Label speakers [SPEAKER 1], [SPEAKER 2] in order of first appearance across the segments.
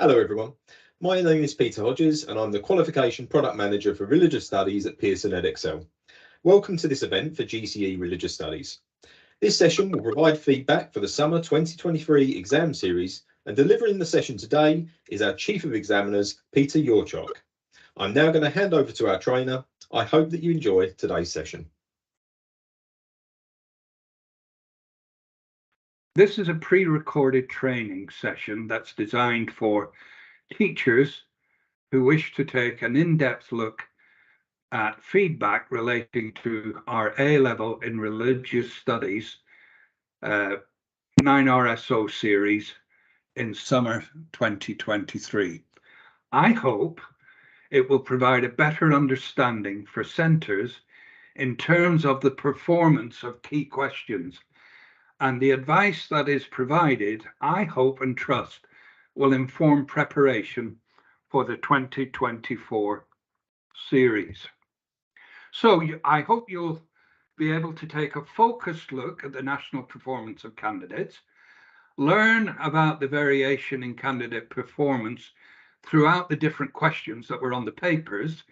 [SPEAKER 1] Hello everyone, my name is Peter Hodges and I'm the Qualification Product Manager for Religious Studies at Pearson EdXL. Welcome to this event for GCE Religious Studies. This session will provide feedback for the Summer 2023 exam series, and delivering the session today is our Chief of Examiners, Peter Yorchok. I'm now going to hand over to our trainer. I hope that you enjoy today's session.
[SPEAKER 2] This is a pre-recorded training session that's designed for teachers who wish to take an in-depth look at feedback relating to our A-level in religious studies 9RSO series in summer 2023. I hope it will provide a better understanding for centres in terms of the performance of key questions, and the advice that is provided, I hope and trust, will inform preparation for the 2024 series. So I hope you'll be able to take a focused look at the national performance of candidates, learn about the variation in candidate performance throughout the different questions that were on the papers,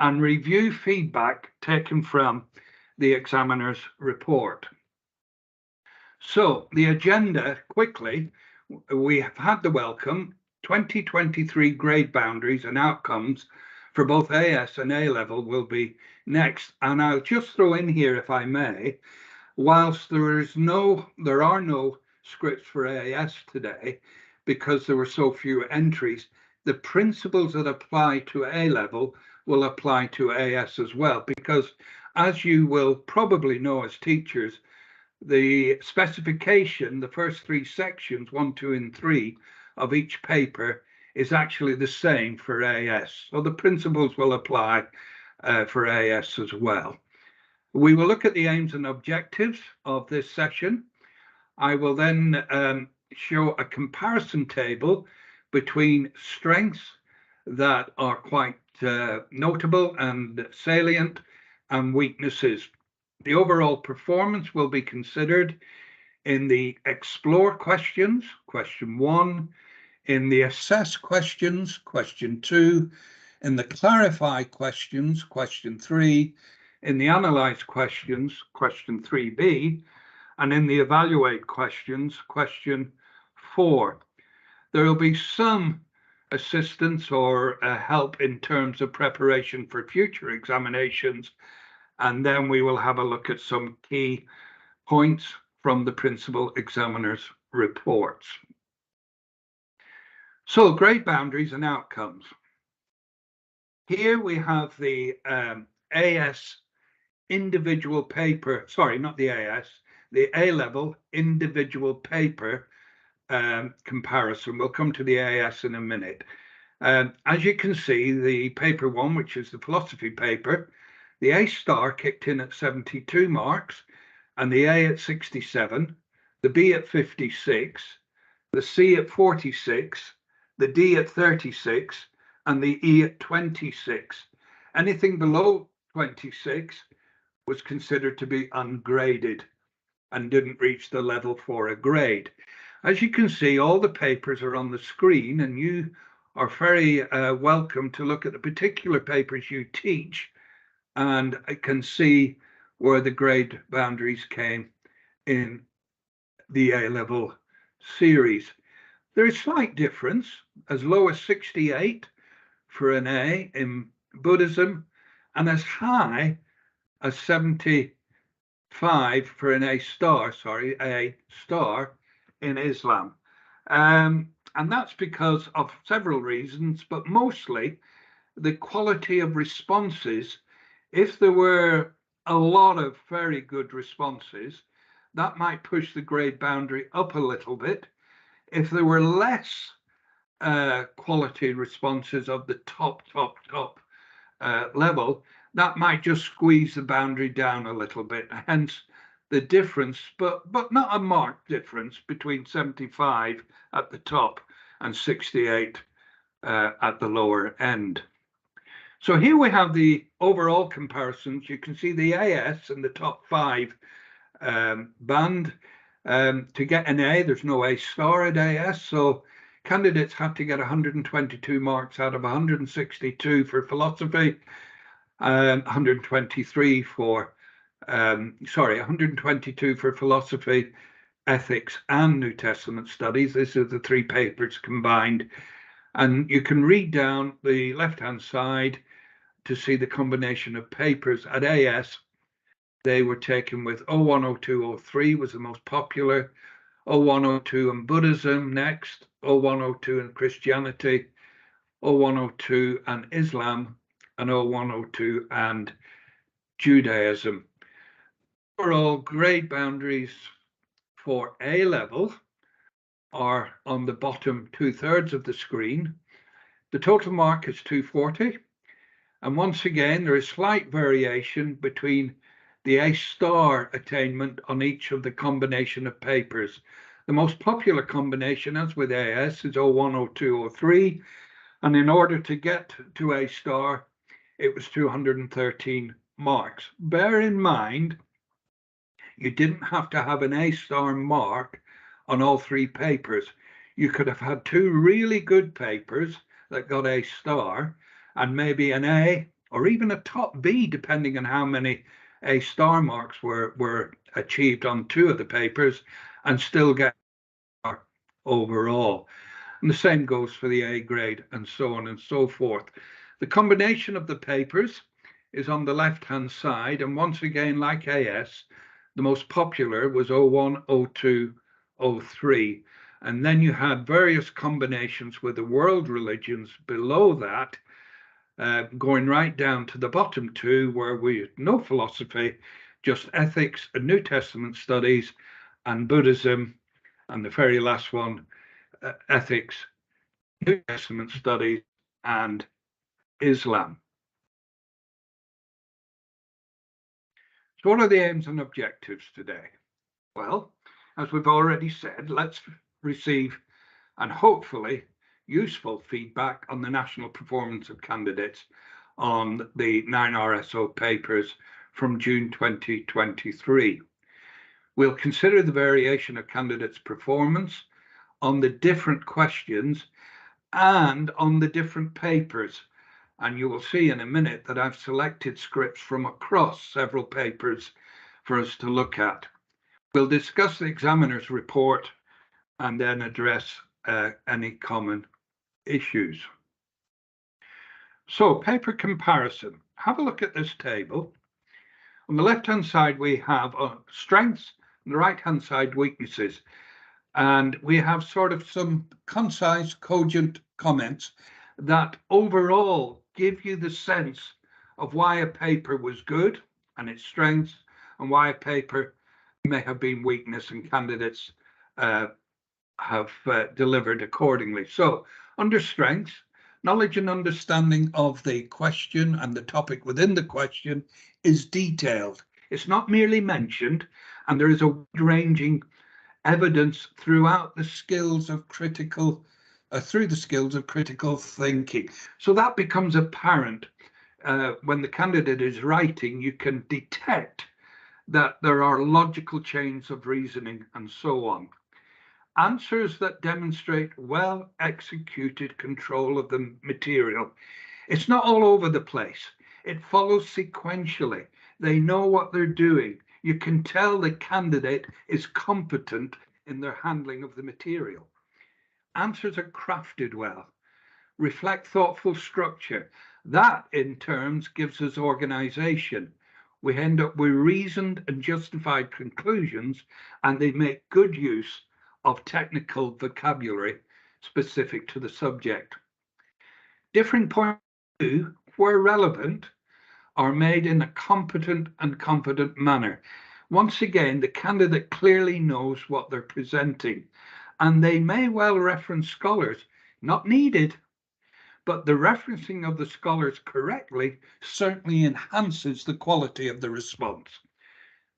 [SPEAKER 2] and review feedback taken from the examiner's report. So the agenda, quickly, we have had the welcome, 2023 grade boundaries and outcomes for both AS and A-level will be next. And I'll just throw in here, if I may, whilst there are no scripts for AS today, because there were so few entries, the principles that apply to A-level will apply to AS as well, because as you will probably know as teachers, the specification, the first three sections, 1, 2, and 3 of each paper is actually the same for AS. So the principles will apply for AS as well. We will look at the aims and objectives of this session. I will then show a comparison table between strengths that are quite notable and salient and weaknesses. The overall performance will be considered in the explore questions, question 1, in the assess questions, question 2, in the clarify questions, question 3, in the analyze questions, question 3b, and in the evaluate questions, question 4. There will be some assistance or help in terms of preparation for future examinations, and then we will have a look at some key points from the principal examiner's reports. So grade boundaries and outcomes. Here we have the AS individual paper, sorry, not the AS, the A-level individual paper comparison. We'll come to the AS in a minute. As you can see, the paper 1, which is the philosophy paper, the A star kicked in at 72 marks, and the A at 67, the B at 56, the C at 46, the D at 36, and the E at 26. Anything below 26 was considered to be ungraded and didn't reach the level for a grade. As you can see, all the papers are on the screen, and you are very welcome to look at the particular papers you teach, and I can see where the grade boundaries came in the A-level series. There is slight difference, as low as 68 for an A in Buddhism, and as high as 75 for an A star in Islam. And that's because of several reasons, but mostly the quality of responses. If there were a lot of very good responses, that might push the grade boundary up a little bit. If there were less quality responses of the top level, that might just squeeze the boundary down a little bit. Hence the difference, but not a marked difference between 75 at the top and 68 at the lower end. So here we have the overall comparisons. You can see the AS in the top 5 band. To get an A, there's no A star at AS, so candidates had to get 122 marks out of 162 for philosophy, 122 for philosophy, ethics, and New Testament studies. These are the three papers combined. And you can read down the left-hand side to see the combination of papers. At AS, they were taken with 01, 02, 03 was the most popular, 01, 02 and Buddhism next, 01, 02 and Christianity, 01, 02 and Islam, and 01, 02 and Judaism. Overall grade boundaries for A level are on the bottom 2/3 of the screen. The total mark is 240. And once again, there is slight variation between the A star attainment on each of the combination of papers. The most popular combination, as with AS, is 01, 02, 03. And in order to get to A star, it was 213 marks. Bear in mind, you didn't have to have an A star mark on all three papers. You could have had two really good papers that got A star and maybe an A or even a top B, depending on how many A star marks were achieved on two of the papers, and still get A overall. And the same goes for the A grade, and so on and so forth. The combination of the papers is on the left-hand side, and once again, like AS, the most popular was 01, 02, 03. And then you had various combinations with the world religions below that, going right down to the bottom two, where we had no philosophy, just ethics and New Testament studies and Buddhism, and the very last one, ethics, New Testament studies, and Islam. So what are the aims and objectives today? Well, as we've already said, let's receive and hopefully useful feedback on the national performance of candidates on the 9 RSO papers from June 2023. We'll consider the variation of candidates' performance on the different questions and on the different papers. And you will see in a minute that I've selected scripts from across several papers for us to look at. We'll discuss the examiner's report and then address any common issues. So, paper comparison. Have a look at this table. On the left-hand side, we have strengths, on the right-hand side, weaknesses. And we have sort of some concise, cogent comments that overall give you the sense of why a paper was good and its strengths, and why a paper may have been weakness, and candidates have delivered accordingly. So under strengths, knowledge and understanding of the question and the topic within the question is detailed. It's not merely mentioned, and there is a wide-ranging evidence throughout the skills of critical thinking. So that becomes apparent when the candidate is writing. You can detect that there are logical chains of reasoning and so on. Answers that demonstrate well executed control of the material. It's not all over the place. It follows sequentially. They know what they're doing. You can tell the candidate is competent in their handling of the material. Answers are crafted well, reflect thoughtful structure. That in terms gives us organization. We end up with reasoned and justified conclusions, and they make good use of technical vocabulary specific to the subject. Differing points of view, where relevant, are made in a competent and confident manner. Once again, the candidate clearly knows what they're presenting, and they may well reference scholars, not needed, but the referencing of the scholars correctly certainly enhances the quality of the response.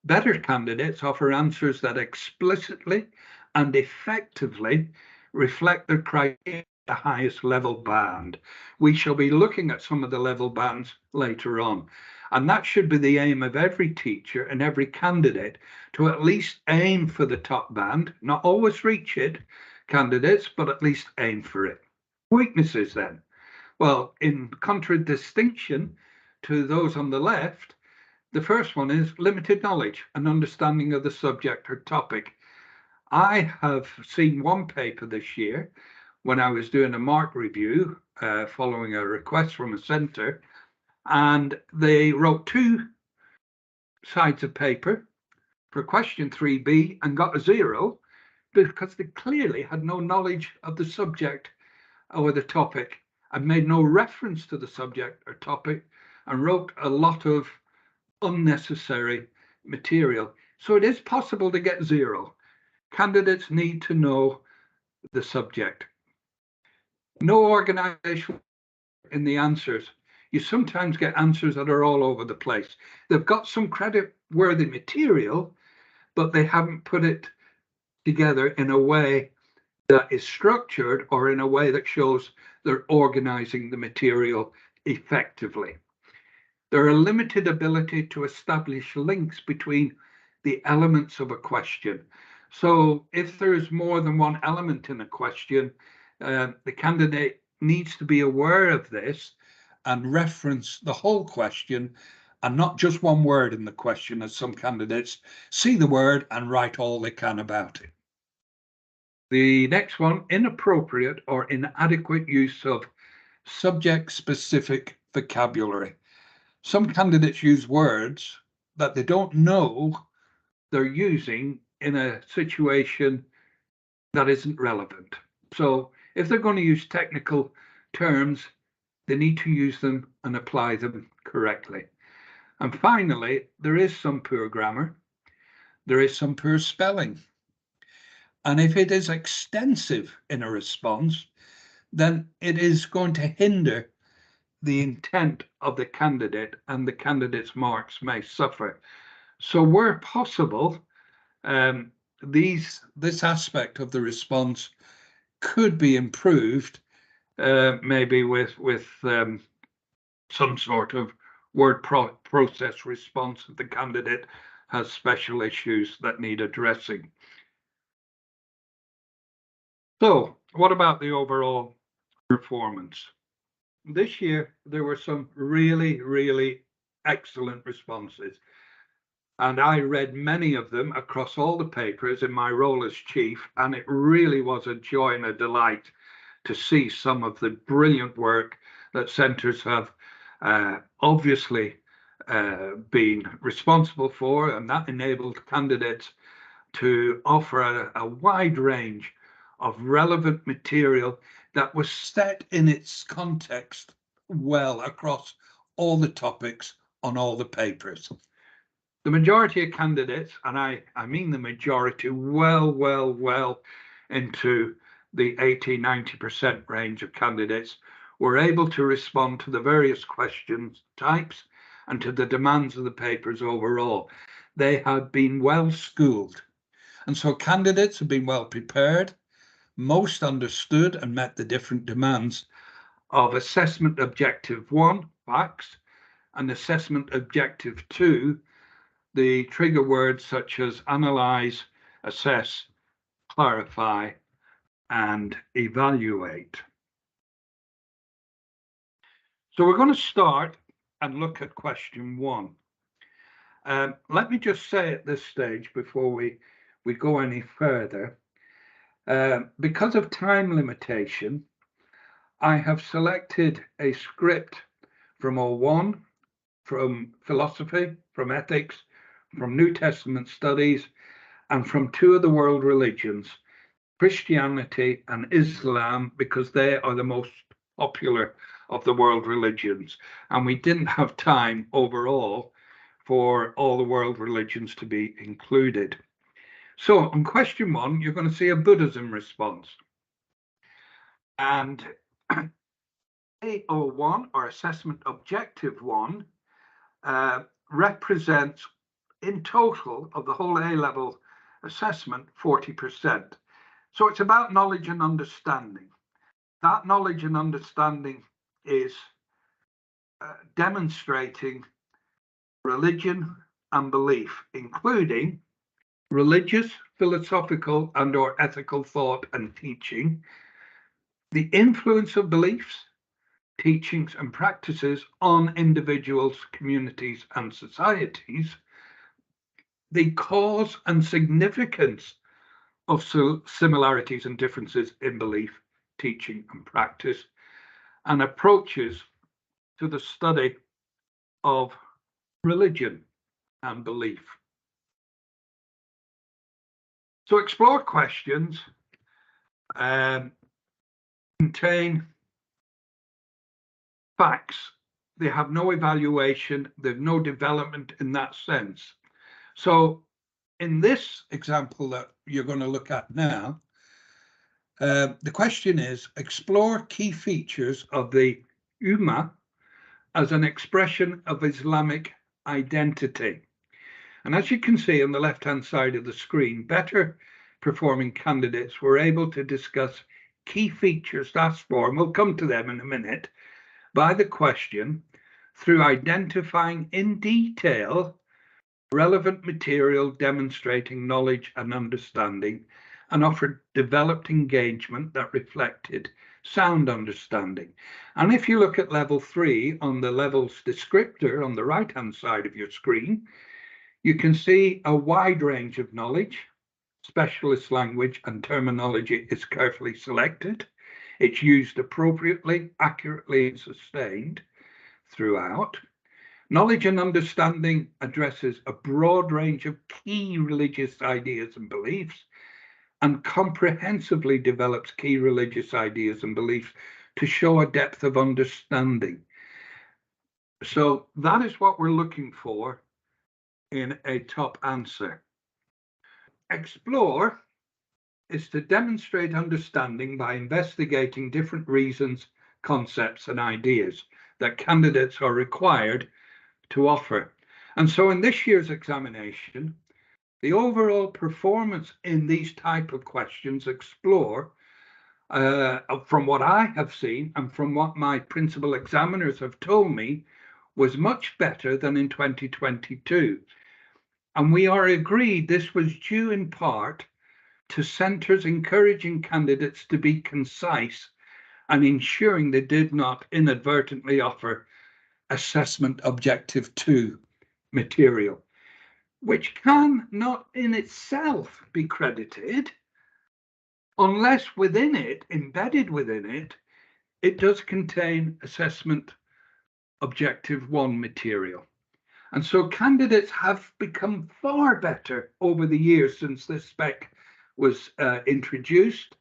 [SPEAKER 2] Better candidates offer answers that explicitly and effectively reflect their criteria at the highest level band. We shall be looking at some of the level bands later on. And that should be the aim of every teacher and every candidate, to at least aim for the top band, not always reach it. candidates, but at least aim for it. Weaknesses then. Well, in contradistinction to those on the left, the first one is limited knowledge and understanding of the subject or topic. I have seen one paper this year when I was doing a mark review following a request from a centre, and they wrote 2 sides of paper for question 3B and got a 0 because they clearly had no knowledge of the subject or the topic and made no reference to the subject or topic and wrote a lot of unnecessary material. So it is possible to get 0. Candidates need to know the subject. No organisation in the answers. You sometimes get answers that are all over the place. They've got some credit-worthy material, but they haven't put it together in a way that is structured or in a way that shows they're organising the material effectively. There are limited ability to establish links between the elements of a question. So if there's more than one element in a question, the candidate needs to be aware of this and reference the whole question and not just one word in the question, as some candidates see the word and write all they can about it. The next one, inappropriate or inadequate use of subject-specific vocabulary. Some candidates use words that they don't know they're using in a situation that isn't relevant. So if they're going to use technical terms, they need to use them and apply them correctly. And finally, there is some poor grammar. There is some poor spelling. And if it is extensive in a response, then it is going to hinder the intent of the candidate, and the candidate's marks may suffer. So where possible, this aspect of the response could be improved, maybe with some sort of word process response if the candidate has special issues that need addressing. So what about the overall performance? This year, there were some really, really excellent responses. And I read many of them across all the papers in my role as chief, and it really was a joy and a delight to see some of the brilliant work that centres have obviously been responsible for, and that enabled candidates to offer a wide range of relevant material that was set in its context well across all the topics on all the papers. The majority of candidates, and I mean the majority, well into the 80–90% range of candidates, were able to respond to the various question types and to the demands of the papers overall. They had been well schooled. And so candidates have been well prepared. Most understood and met the different demands of assessment objective 1, facts, and assessment objective 2, the trigger words such as analyze, assess, clarify, and evaluate. So we're going to start and look at question 1. Let me just say at this stage before we go any further, because of time limitation, I have selected a script from O1, from philosophy, from ethics, from New Testament studies, and from 2 of the world religions, Christianity and Islam, because they are the most popular of the world religions. And we didn't have time overall for all the world religions to be included. So on question 1, you're going to see a Buddhism response. And A01, or assessment objective 1, represents in total of the whole A-level assessment 40%. So it's about knowledge and understanding. That knowledge and understanding is demonstrating religion and belief, including religious philosophical and/or ethical thought and teaching, the influence of beliefs, teachings, and practices on individuals, communities, and societies, the cause and significance of similarities and differences in belief, teaching, and practice, and approaches to the study of religion and belief. So explore questions contain facts. They have no evaluation, there's no development in that sense. So in this example that you're going to look at now, the question is, explore key features of the Ummah as an expression of Islamic identity. And as you can see on the left-hand side of the screen, better performing candidates were able to discuss key features asked for, and we'll come to them in a minute, by the question through identifying in detail relevant material demonstrating knowledge and understanding, and offered developed engagement that reflected sound understanding. And if you look at level 3 on the levels descriptor on the right-hand side of your screen, you can see a wide range of knowledge. Specialist language and terminology is carefully selected. It's used appropriately, accurately, and sustained throughout. Knowledge and understanding addresses a broad range of key religious ideas and beliefs, and comprehensively develops key religious ideas and beliefs to show a depth of understanding. So that is what we're looking for in a top answer. Explore is to demonstrate understanding by investigating different reasons, concepts, and ideas that candidates are required to offer. And so in this year's examination, the overall performance in these type of questions explore, from what I have seen and from what my principal examiners have told me, was much better than in 2022. And we are agreed this was due in part to centres encouraging candidates to be concise and ensuring they did not inadvertently offer assessment objective 2 material, which can not in itself be credited unless within it, embedded within it, it does contain assessment objective 1 material. And so candidates have become far better over the years since this spec was introduced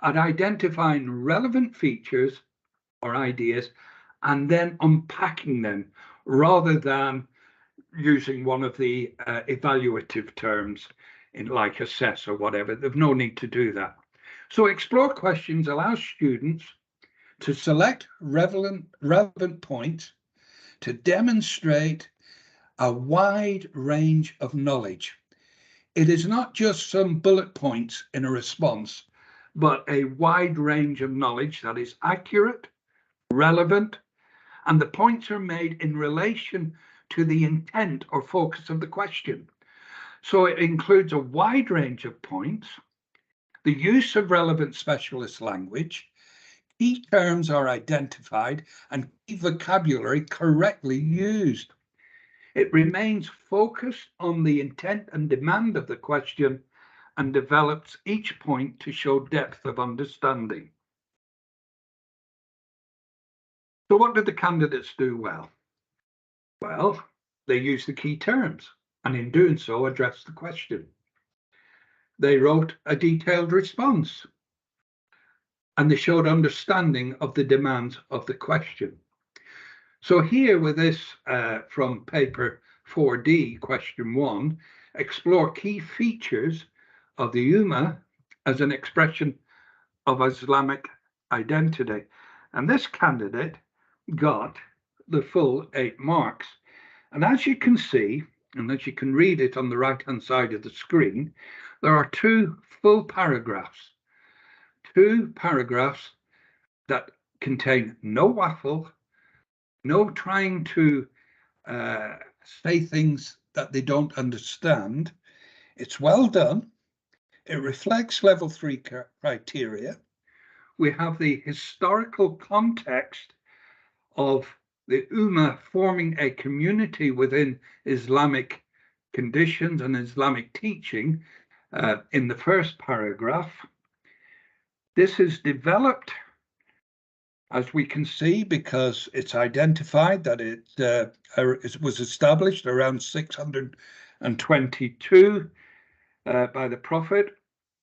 [SPEAKER 2] at identifying relevant features or ideas and then unpacking them rather than using one of the evaluative terms in like assess or whatever. There's no need to do that. So explore questions allow students to select relevant points to demonstrate a wide range of knowledge. It is not just some bullet points in a response, but a wide range of knowledge that is accurate, relevant, and the points are made in relation to the intent or focus of the question. So it includes a wide range of points, the use of relevant specialist language, key terms are identified, and key vocabulary correctly used. It remains focused on the intent and demand of the question and develops each point to show depth of understanding. So what did the candidates do well? Well, they used the key terms and in doing so addressed the question. They wrote a detailed response and they showed understanding of the demands of the question. So here with this from paper 4D, question 1, explore key features of the Ummah as an expression of Islamic identity. And this candidate got the full 8 marks. And as you can see, and as you can read it on the right-hand side of the screen, there are 2 full paragraphs. 2 paragraphs that contain no waffle, no trying to say things that they don't understand. It's well done. It reflects level 3 criteria. We have the historical context of the Ummah forming a community within Islamic conditions and Islamic teaching in the first paragraph. This is developed, as we can see, because it's identified that it was established around 622 by the Prophet,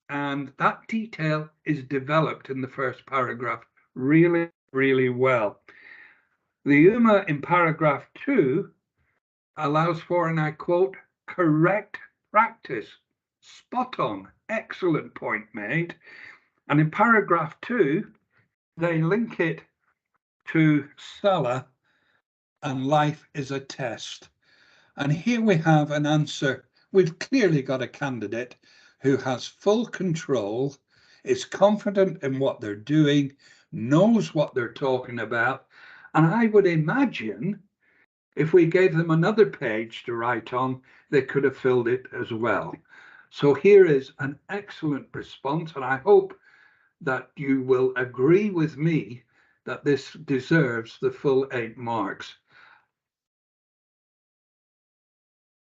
[SPEAKER 2] and that detail is developed in the first paragraph really, really well. The Ummah in paragraph 2 allows for, and I quote, correct practice. Spot on, excellent point made. And in paragraph 2, they link it to Salah and life is a test. And here we have an answer. We've clearly got a candidate who has full control, is confident in what they're doing, knows what they're talking about. And I would imagine if we gave them another page to write on, they could have filled it as well. So here is an excellent response, and I hope that you will agree with me that this deserves the full 8 marks.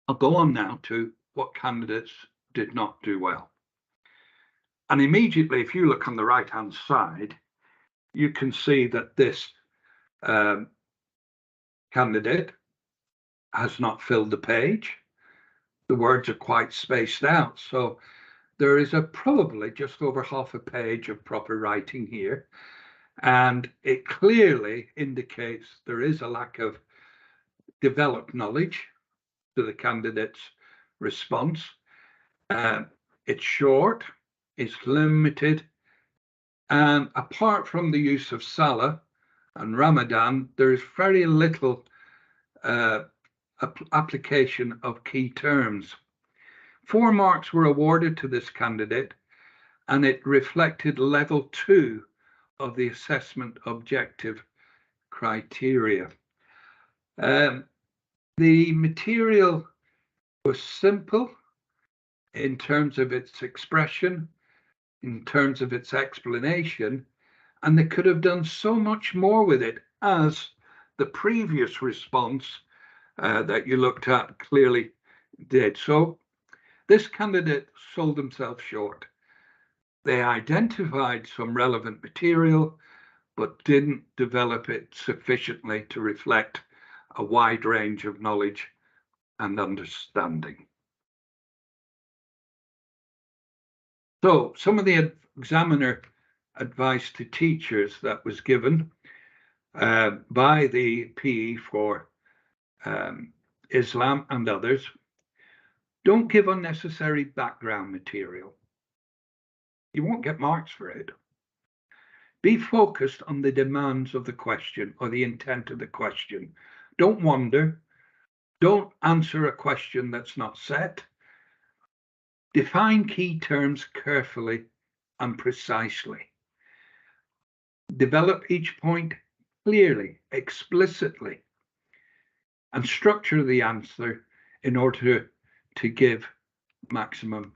[SPEAKER 2] I'll go on now to what candidates did not do well. And immediately, if you look on the right-hand side, you can see that this candidate has not filled the page. The words are quite spaced out. So there is probably just over half a page of proper writing here. And it clearly indicates there is a lack of developed knowledge to the candidate's response. It's short, it's limited, and apart from the use of Salah and Ramadan, there is very little application of key terms. 4 marks were awarded to this candidate, and it reflected level 2 of the assessment objective criteria. The material was simple in terms of its expression, in terms of its explanation, and they could have done so much more with it, as the previous response that you looked at clearly did. So this candidate sold themselves short. They identified some relevant material, but didn't develop it sufficiently to reflect a wide range of knowledge and understanding. So some of the examiner advice to teachers that was given by the PE for Islam and others: don't give unnecessary background material. You won't get marks for it. Be focused on the demands of the question or the intent of the question. Don't wander. Don't answer a question that's not set. Define key terms carefully and precisely. Develop each point clearly, explicitly, and structure the answer in order to give maximum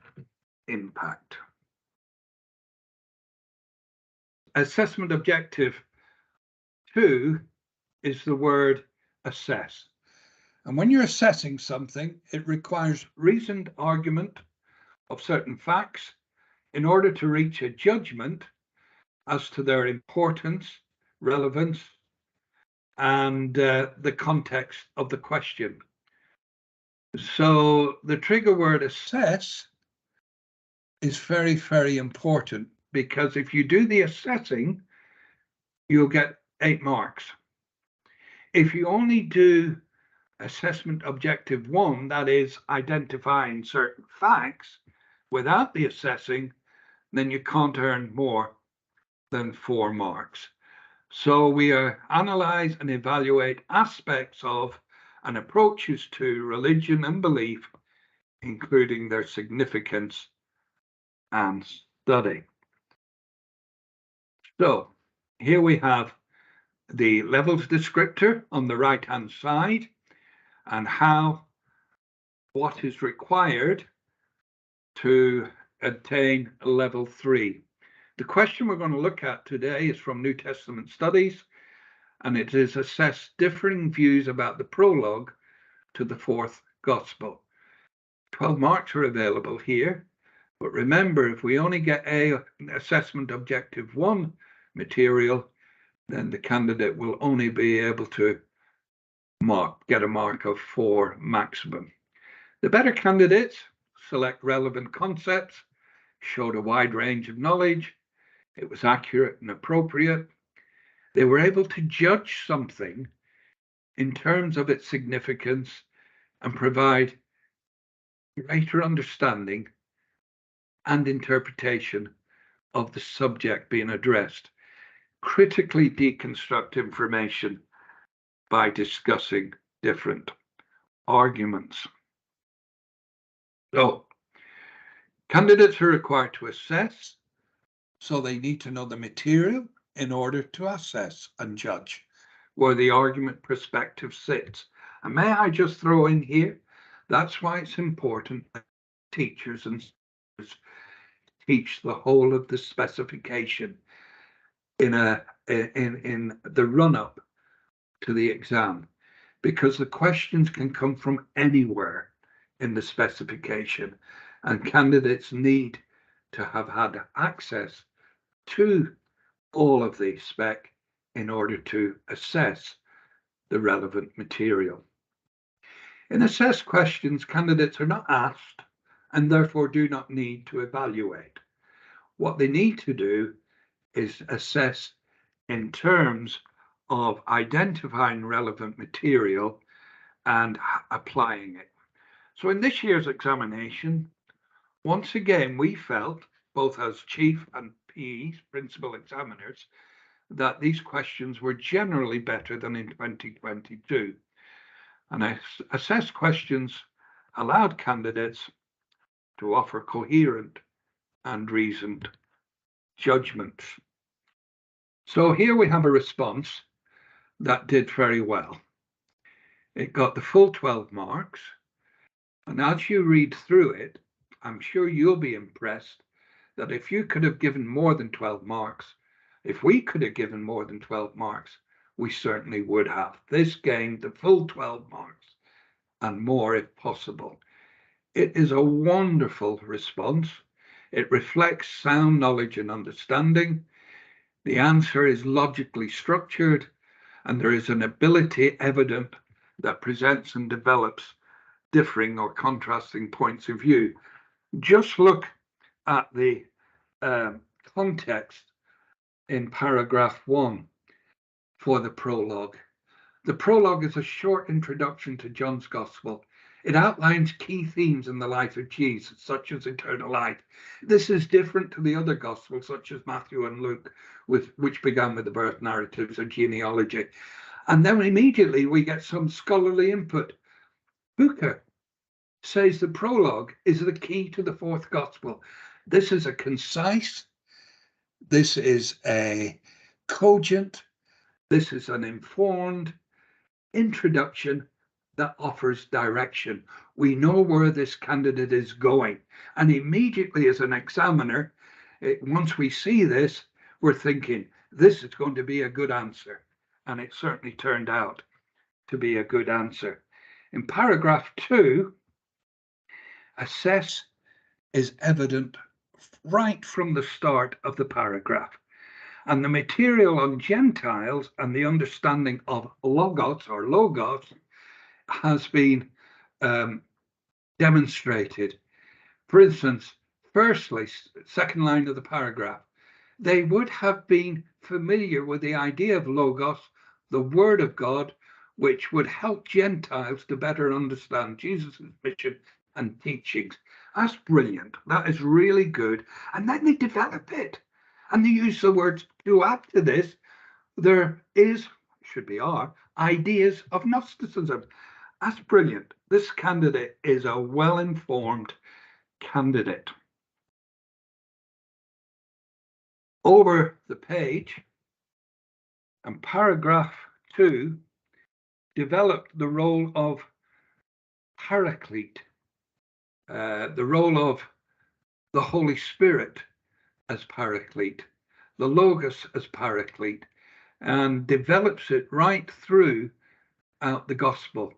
[SPEAKER 2] impact. Assessment objective 2 is the word assess. And when you're assessing something, it requires reasoned argument of certain facts in order to reach a judgment as to their importance, relevance, and the context of the question. So the trigger word assess is very, very important, because if you do the assessing, you'll get 8 marks. If you only do assessment objective 1, that is identifying certain facts, without the assessing, then you can't earn more than 4 marks. So we analyze and evaluate aspects of and approaches to religion and belief, including their significance and study. So here we have the levels descriptor on the right-hand side, and what is required to attain level 3. The question we're going to look at today is from New Testament studies, and it is assess differing views about the prologue to the fourth gospel. 12 marks are available here, but remember, if we only get a assessment objective 1 material, then the candidate will only be able to get a mark of 4 maximum. The better candidates select relevant concepts, showed a wide range of knowledge, it was accurate and appropriate. They were able to judge something in terms of its significance and provide greater understanding and interpretation of the subject being addressed. Critically deconstruct information by discussing different arguments. So, candidates are required to assess, so they need to know the material in order to assess and judge where the argument perspective sits. And may I just throw in here, that's why it's important that teachers and students teach the whole of the specification in the run-up to the exam, because the questions can come from anywhere in the specification, and candidates need to have had access to all of the spec in order to assess the relevant material. In assessed questions, candidates are not asked and therefore do not need to evaluate. What they need to do is assess in terms of identifying relevant material and applying it. So in this year's examination, once again, we felt, both as chief and PEs, principal examiners, that these questions were generally better than in 2022. And assessed questions allowed candidates to offer coherent and reasoned judgments. So here we have a response that did very well. It got the full 12 marks. And as you read through it, I'm sure you'll be impressed that if you could have given more than 12 marks, if we could have given more than 12 marks, we certainly would have. This gained the full 12 marks and more if possible. It is a wonderful response. It reflects sound knowledge and understanding. The answer is logically structured, and there is an ability evident that presents and develops differing or contrasting points of view. Just look at the context in paragraph 1 for the prologue. The prologue is a short introduction to John's Gospel. It outlines key themes in the life of Jesus, such as eternal life. This is different to the other Gospels, such as Matthew and Luke, which began with the birth narratives and genealogy. And then immediately we get some scholarly input. Hooker says the prologue is the key to the fourth Gospel. This is a concise, this is a cogent, this is an informed introduction that offers direction. We know where this candidate is going. And immediately as an examiner, once we see this, we're thinking, this is going to be a good answer. And it certainly turned out to be a good answer. In paragraph 2, assess is evident right from the start of the paragraph. And the material on Gentiles and the understanding of logos has been demonstrated. For instance, firstly, second line of the paragraph, they would have been familiar with the idea of logos, the word of God, which would help Gentiles to better understand Jesus' mission and teachings. That's brilliant. That is really good. And then they develop it. And they use the words to add to this. There are ideas of Gnosticism. That's brilliant. This candidate is a well-informed candidate. Over the page, and paragraph 2 developed the role of paraclete, the role of the Holy Spirit as Paraclete, the Logos as Paraclete, and develops it right through out the Gospel.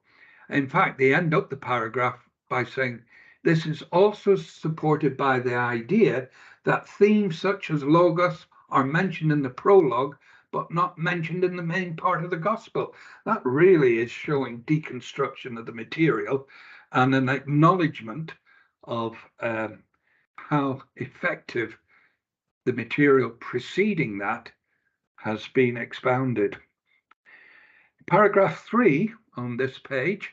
[SPEAKER 2] In fact, they end up the paragraph by saying, this is also supported by the idea that themes such as Logos are mentioned in the prologue, but not mentioned in the main part of the Gospel. That really is showing deconstruction of the material and an acknowledgement of how effective the material preceding that has been expounded. Paragraph 3 on this page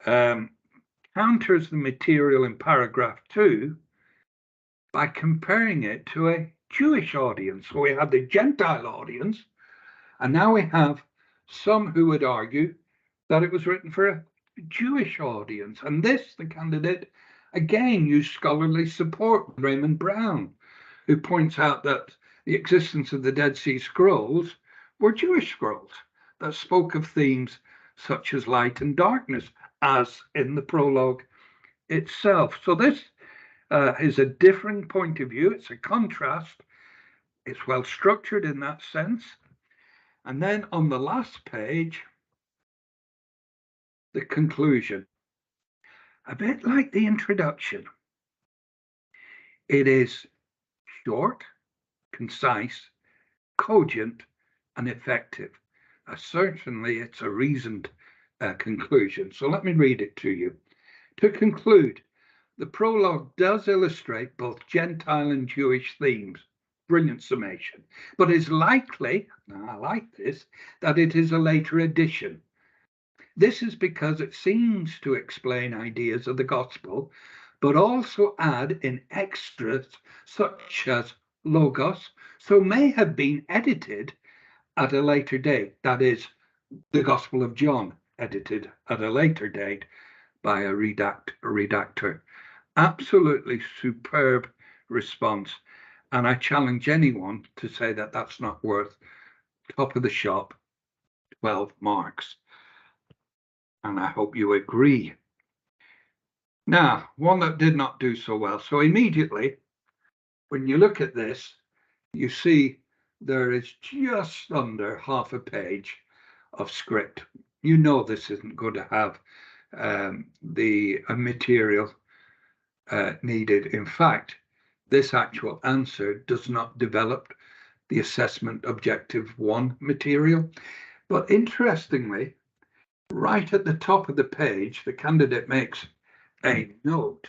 [SPEAKER 2] counters the material in paragraph 2 by comparing it to a Jewish audience. So we have the Gentile audience, and now we have some who would argue that it was written for a Jewish audience. And this, the candidate, again used scholarly support, Raymond Brown, who points out that the existence of the Dead Sea Scrolls were Jewish scrolls that spoke of themes such as light and darkness, as in the prologue itself. So this is a different point of view. It's a contrast. It's well structured in that sense. And then on the last page, the conclusion. A bit like the introduction. It is short, concise, cogent, and effective. Certainly, it's a reasoned conclusion. So let me read it to you. To conclude, the prologue does illustrate both Gentile and Jewish themes. Brilliant summation. But it's likely, and I like this, that it is a later addition. This is because it seems to explain ideas of the gospel, but also add in extras such as logos, so may have been edited at a later date. That is, the Gospel of John edited at a later date by a redactor. Absolutely superb response. And I challenge anyone to say that that's not worth top of the shop 12 marks. And I hope you agree. Now, one that did not do so well. So immediately, when you look at this, you see there is just under half a page of script. You know this isn't going to have the material needed. In fact, this actual answer does not develop the assessment objective 1 material. But interestingly, right at the top of the page, the candidate makes a note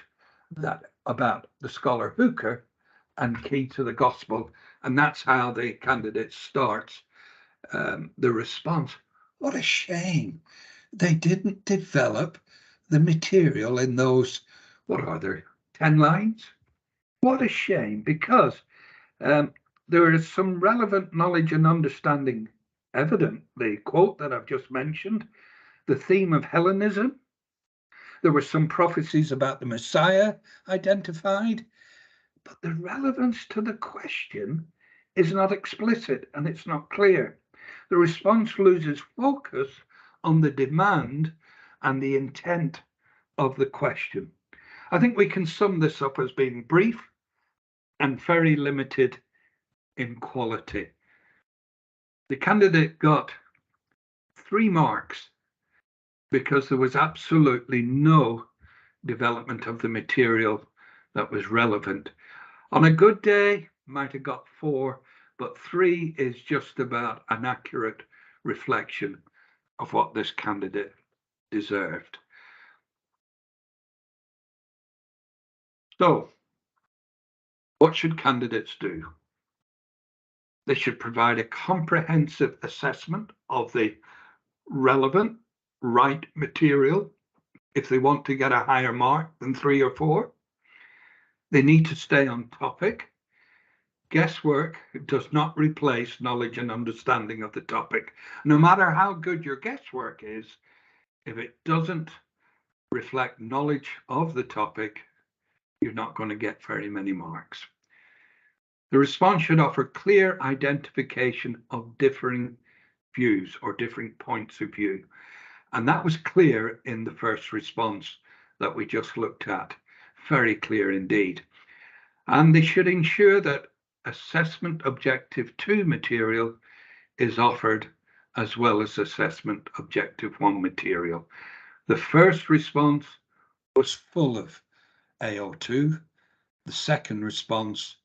[SPEAKER 2] that about the scholar Hooker and key to the gospel, and that's how the candidate starts the response. What a shame they didn't develop the material in those, what are there, 10 lines? What a shame, because there is some relevant knowledge and understanding evident. The quote that I've just mentioned, the theme of Hellenism. There were some prophecies about the Messiah identified, but the relevance to the question is not explicit and it's not clear. The response loses focus on the demand and the intent of the question. I think we can sum this up as being brief and very limited in quality. The candidate got 3 marks because there was absolutely no development of the material that was relevant. On a good day, might have got 4, but 3 is just about an accurate reflection of what this candidate deserved. So, what should candidates do? They should provide a comprehensive assessment of the relevant, right material if they want to get a higher mark than 3 or 4. They need to stay on topic. Guesswork does not replace knowledge and understanding of the topic. No matter how good your guesswork is, if it doesn't reflect knowledge of the topic, you're not going to get very many marks. The response should offer clear identification of differing views or differing points of view. And that was clear in the first response that we just looked at. Very clear indeed. And they should ensure that assessment objective 2 material is offered as well as assessment objective 1 material. The first response was full of AO2. The second response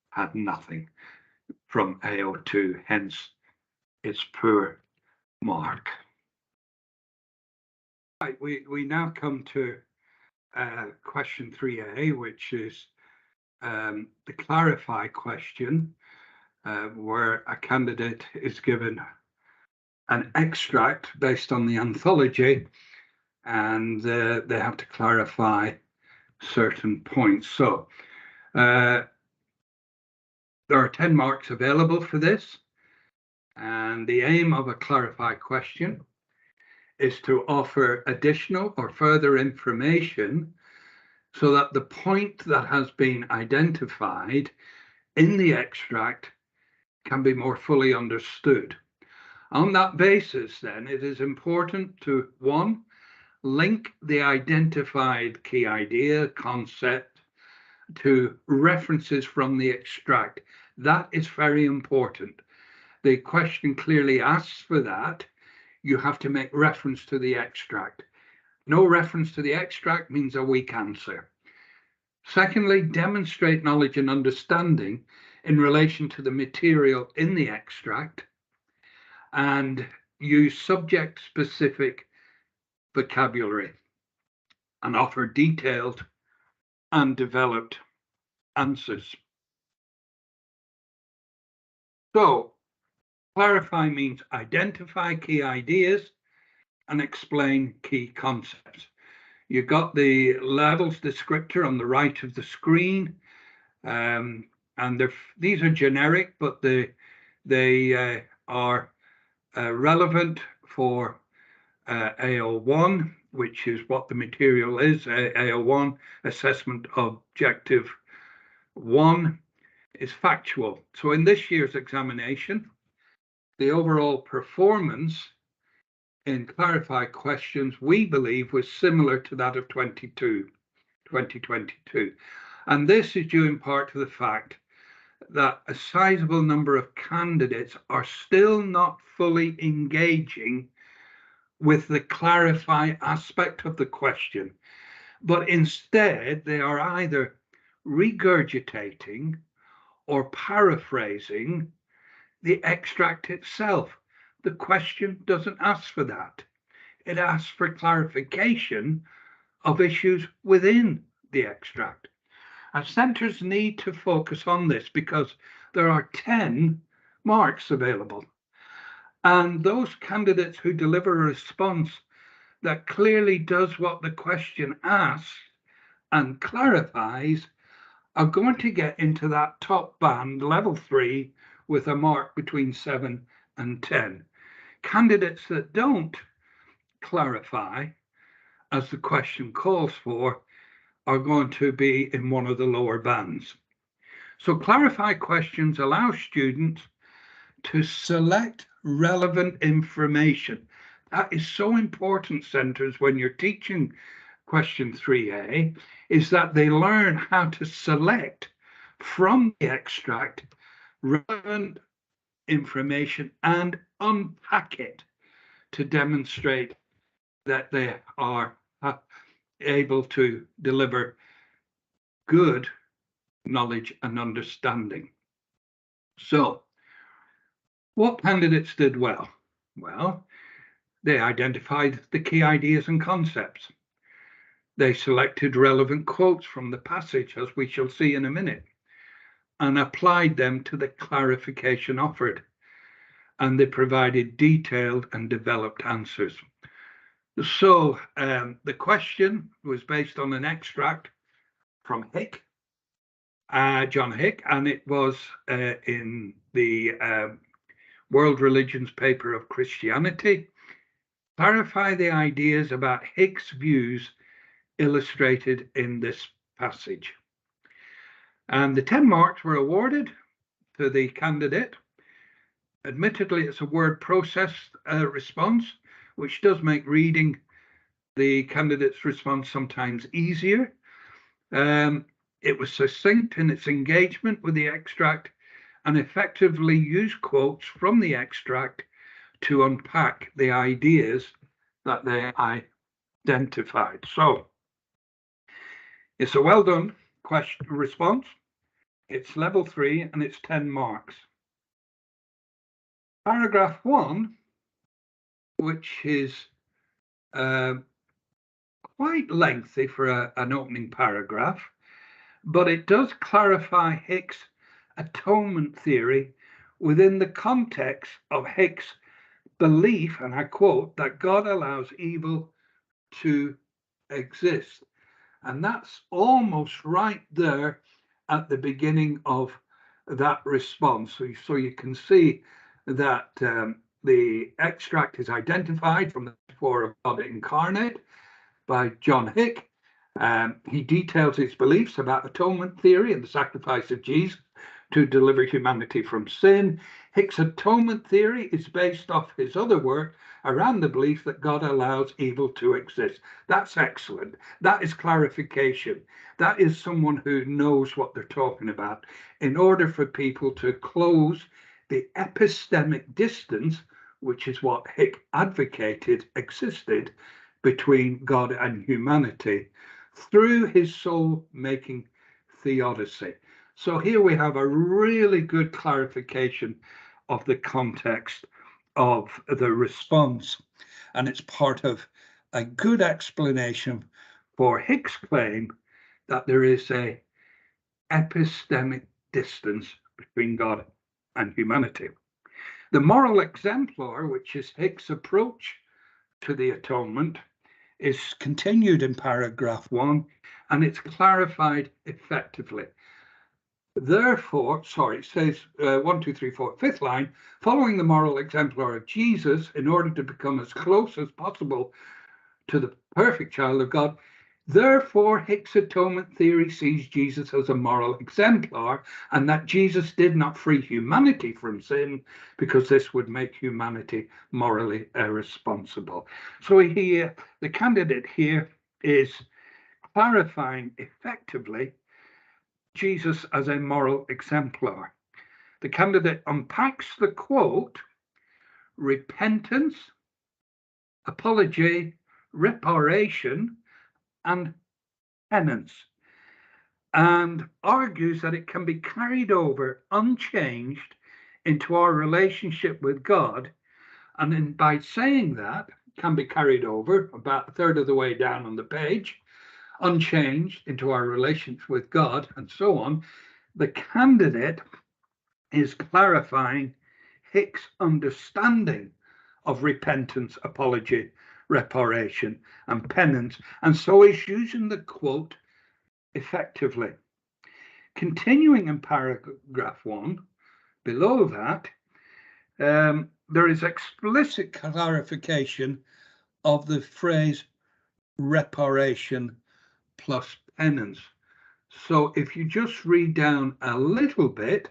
[SPEAKER 2] had nothing from AO2, hence its poor mark. Right, we now come to question 3A, which is the clarify question, where a candidate is given an extract based on the anthology, and they have to clarify certain points. So there are 10 marks available for this, and the aim of a clarify question is to offer additional or further information so that the point that has been identified in the extract can be more fully understood. On that basis, then, it is important to, 1, link the identified key idea, concept, to references from the extract. That is very important. The question clearly asks for that. You have to make reference to the extract. No reference to the extract means a weak answer. Secondly, demonstrate knowledge and understanding in relation to the material in the extract, and use subject-specific vocabulary and offer detailed and developed answers. So, clarify means identify key ideas and explain key concepts. You've got the levels descriptor on the right of the screen, and these are generic, but they are relevant for AO1, which is what the material is. AO1, assessment objective 1, is factual. So in this year's examination, the overall performance in clarified questions, we believe, was similar to that of 2022. And this is due in part to the fact that a sizable number of candidates are still not fully engaging with the clarify aspect of the question, but instead they are either regurgitating or paraphrasing the extract itself. The question doesn't ask for that. It asks for clarification of issues within the extract. And centres need to focus on this because there are 10 marks available. And those candidates who deliver a response that clearly does what the question asks and clarifies are going to get into that top band, level 3, with a mark between 7 and 10. Candidates that don't clarify, as the question calls for, are going to be in one of the lower bands. So clarify questions allow students to select relevant information. That is so important, centres, when you're teaching question 3A, is that they learn how to select from the extract relevant information and unpack it to demonstrate that they are able to deliver good knowledge and understanding. So, what candidates did well? Well, they identified the key ideas and concepts. They selected relevant quotes from the passage, as we shall see in a minute, and applied them to the clarification offered. And they provided detailed and developed answers. So the question was based on an extract from Hick, John Hick, and it was in the World Religions paper of Christianity. Clarify the ideas about Hick's views illustrated in this passage. And the 10 marks were awarded to the candidate. Admittedly, it's a word process response, which does make reading the candidate's response sometimes easier. It was succinct in its engagement with the extract and effectively used quotes from the extract to unpack the ideas that they identified. So it's a well done question response. It's level 3 and it's 10 marks. Paragraph 1, which is quite lengthy for an opening paragraph, but it does clarify Hicks' atonement theory within the context of Hicks' belief, and I quote, that God allows evil to exist. And that's almost right there at the beginning of that response. So you can see that the extract is identified from the metaphor of God incarnate by John Hick. He details his beliefs about atonement theory and the sacrifice of Jesus to deliver humanity from sin. Hick's atonement theory is based off his other work around the belief that God allows evil to exist. That's excellent. That is clarification. That is someone who knows what they're talking about. In order for people to close the epistemic distance, which is what Hick advocated existed between God and humanity through his soul-making theodicy. So here we have a really good clarification of the context of the response, and it's part of a good explanation for Hick's claim that there is a epistemic distance between God and humanity. The moral exemplar, which is Hick's approach to the atonement, is continued in paragraph 1, and it's clarified effectively. Therefore, it says 1, 2, 3, 4, fifth line, following the moral exemplar of Jesus in order to become as close as possible to the perfect child of God. Therefore, Hick's atonement theory sees Jesus as a moral exemplar, and that Jesus did not free humanity from sin because this would make humanity morally irresponsible. So here, the candidate here is clarifying effectively Jesus as a moral exemplar. The candidate unpacks the quote, repentance, apology, reparation, and penance, and argues that it can be carried over unchanged into our relationship with God. And by saying that, can be carried over about a third of the way down on the page, unchanged into our relationship with God, and so on, the candidate is clarifying Hick's understanding of repentance, apology, reparation, and penance, and so is using the quote effectively. Continuing in paragraph 1, below that, there is explicit clarification of the phrase reparation plus penance. So if you just read down a little bit,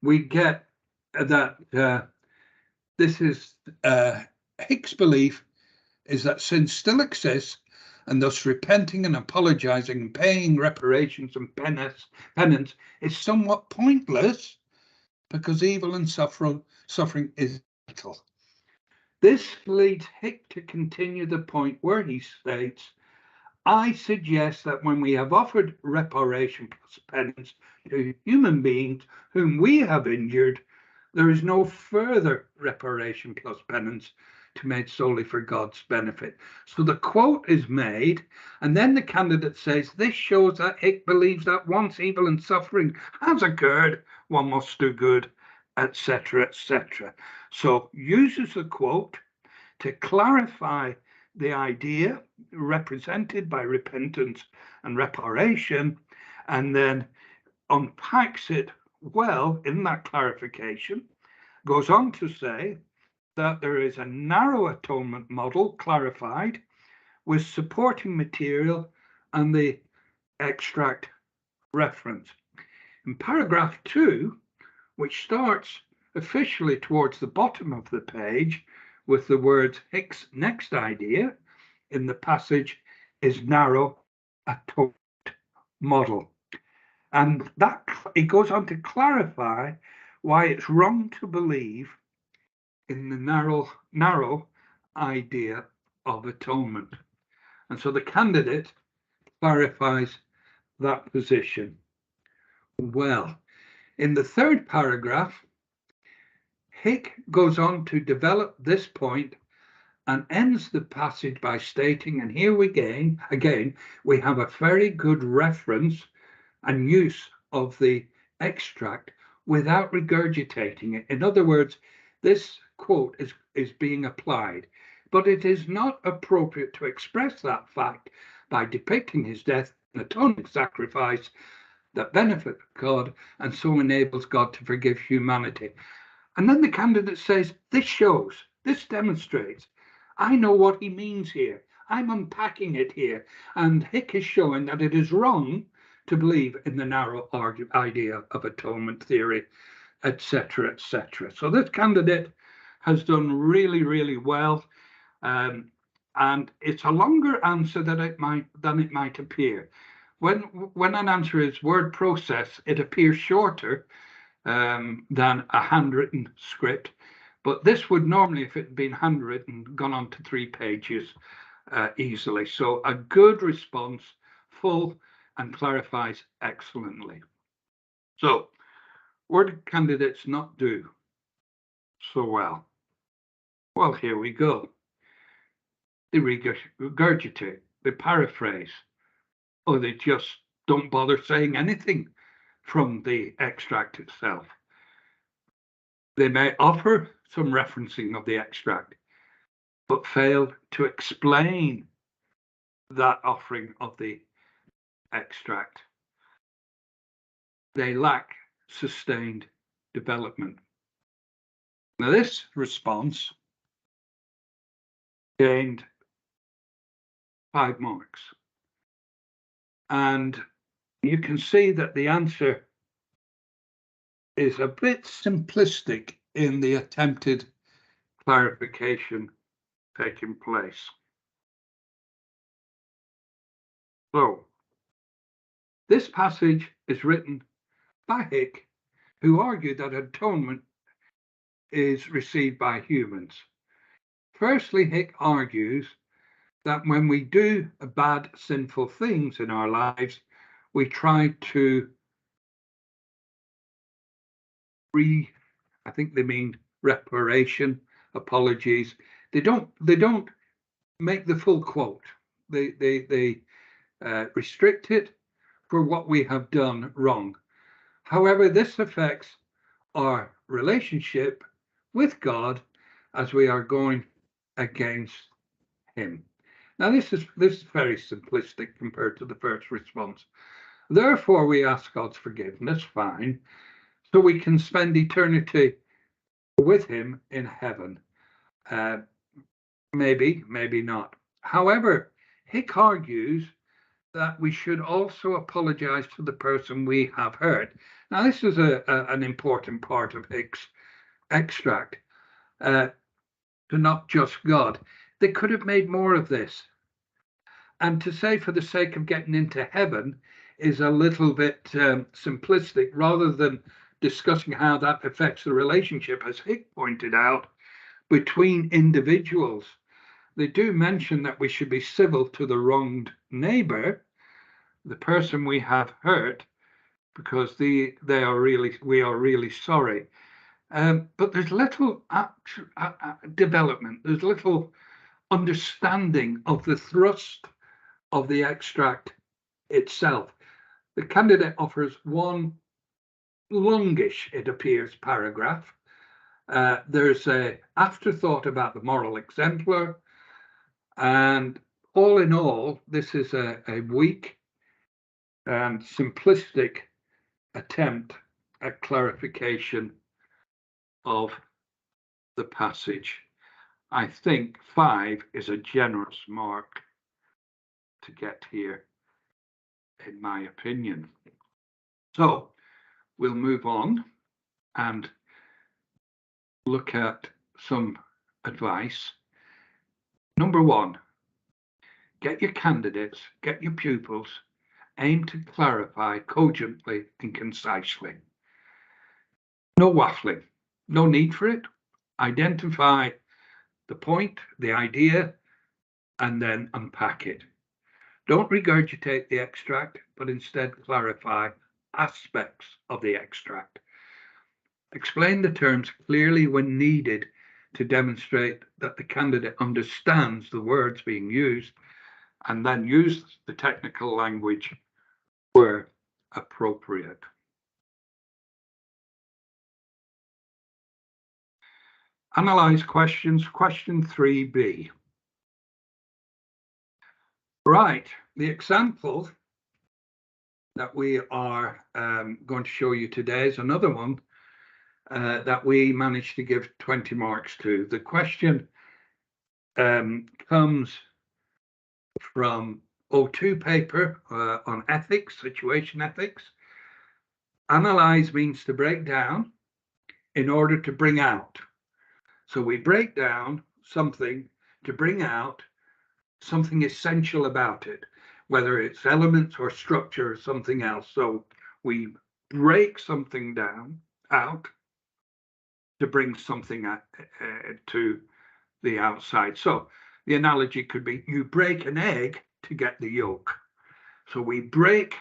[SPEAKER 2] we get that this is Hick's belief is that sin still exists, and thus repenting and apologizing and paying reparations and penance is somewhat pointless because evil and suffering is vital. This leads Hick to continue the point where he states, I suggest that when we have offered reparation plus penance to human beings whom we have injured, there is no further reparation plus penance to be made solely for God's benefit. So the quote is made, and then the candidate says, this shows that Hick believes that once evil and suffering has occurred, one must do good, etc., etc. So uses the quote to clarify the idea represented by repentance and reparation, and then unpacks it well in that clarification, goes on to say that there is a narrow atonement model clarified with supporting material and the extract reference. In paragraph 2, which starts officially towards the bottom of the page with the words Hick's next idea in the passage is narrow atonement model. And that it goes on to clarify why it's wrong to believe in the narrow idea of atonement. And so the candidate clarifies that position. Well, in the third paragraph, Hick goes on to develop this point and ends the passage by stating, and here we again, we have a very good reference and use of the extract without regurgitating it. In other words, this quote is being applied, but it is not appropriate to express that fact by depicting his death an atoning sacrifice that benefits God and so enables God to forgive humanity. And then the candidate says, this demonstrates, I know what he means here. I'm unpacking it here. And Hick is showing that it is wrong to believe in the narrow idea of atonement theory, etc., etc. So this candidate has done really, really well. And it's a longer answer than it might appear. When an answer is word process, it appears shorter than a handwritten script. But this would normally, if it had been handwritten, gone on to 3 pages easily. So a good response, full, and clarifies excellently. So, where did candidates not do so well? Well, here we go. They regurgitate, they paraphrase, or they just don't bother saying anything from the extract itself. They may offer some referencing of the extract, but fail to explain that offering of the extract. They lack sustained development. Now, this response gained 5 marks. And you can see that the answer is a bit simplistic in the attempted clarification taking place. So, this passage is written by Hick, who argued that atonement is received by humans. Firstly, Hick argues that when we do bad, sinful things in our lives, we try to I think they mean reparation, apologies. They don't make the full quote. They restrict it for what we have done wrong. However, this affects our relationship with God as we are going against him. Now, this is very simplistic compared to the first response. Therefore, we ask God's forgiveness, fine, so we can spend eternity with him in heaven. Maybe, maybe not. However, Hick argues that we should also apologize to the person we have hurt. Now, this is an important part of Hick's extract, to not just God. They could have made more of this. And to say for the sake of getting into heaven is a little bit simplistic, rather than discussing how that affects the relationship, as Hick pointed out, between individuals. They do mention that we should be civil to the wronged neighbor, the person we have hurt, because we are really sorry. But there's little development, there's little understanding of the thrust of the extract itself. The candidate offers one longish, it appears, paragraph. There's an afterthought about the moral exemplar, and all in all, this is a weak and simplistic attempt at clarification of the passage. I think 5 is a generous mark to get here, in my opinion. So we'll move on and look at some advice. Number 1, get your candidates, get your pupils aim to clarify cogently and concisely. No waffling, no need for it. Identify the point, the idea, and then unpack it. Don't regurgitate the extract, but instead clarify aspects of the extract. Explain the terms clearly when needed to demonstrate that the candidate understands the words being used, and then use the technical language where appropriate. Analyze questions. Question 3B. Right, the example that we are going to show you today is another one that we managed to give 20 marks to. The question comes from O2 paper on ethics, situation ethics. Analyze means to break down in order to bring out. So we break down something to bring out something essential about it, whether it's elements or structure or something else. So we break something down out to bring something to the outside. So the analogy could be you break an egg to get the yolk. So we break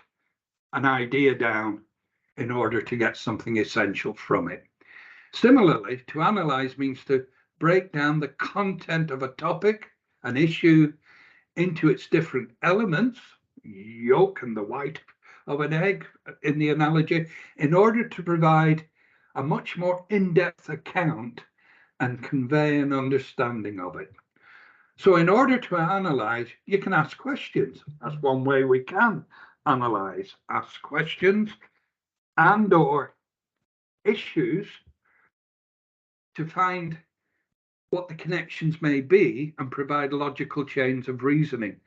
[SPEAKER 2] an idea down in order to get something essential from it. Similarly, to analyze means to break down the content of a topic, an issue, into its different elements, yolk and the white of an egg in the analogy, in order to provide a much more in-depth account and convey an understanding of it. So in order to analyze, you can ask questions. That's one way we can analyze. Ask questions and or issues to find what the connections may be and provide logical chains of reasoning.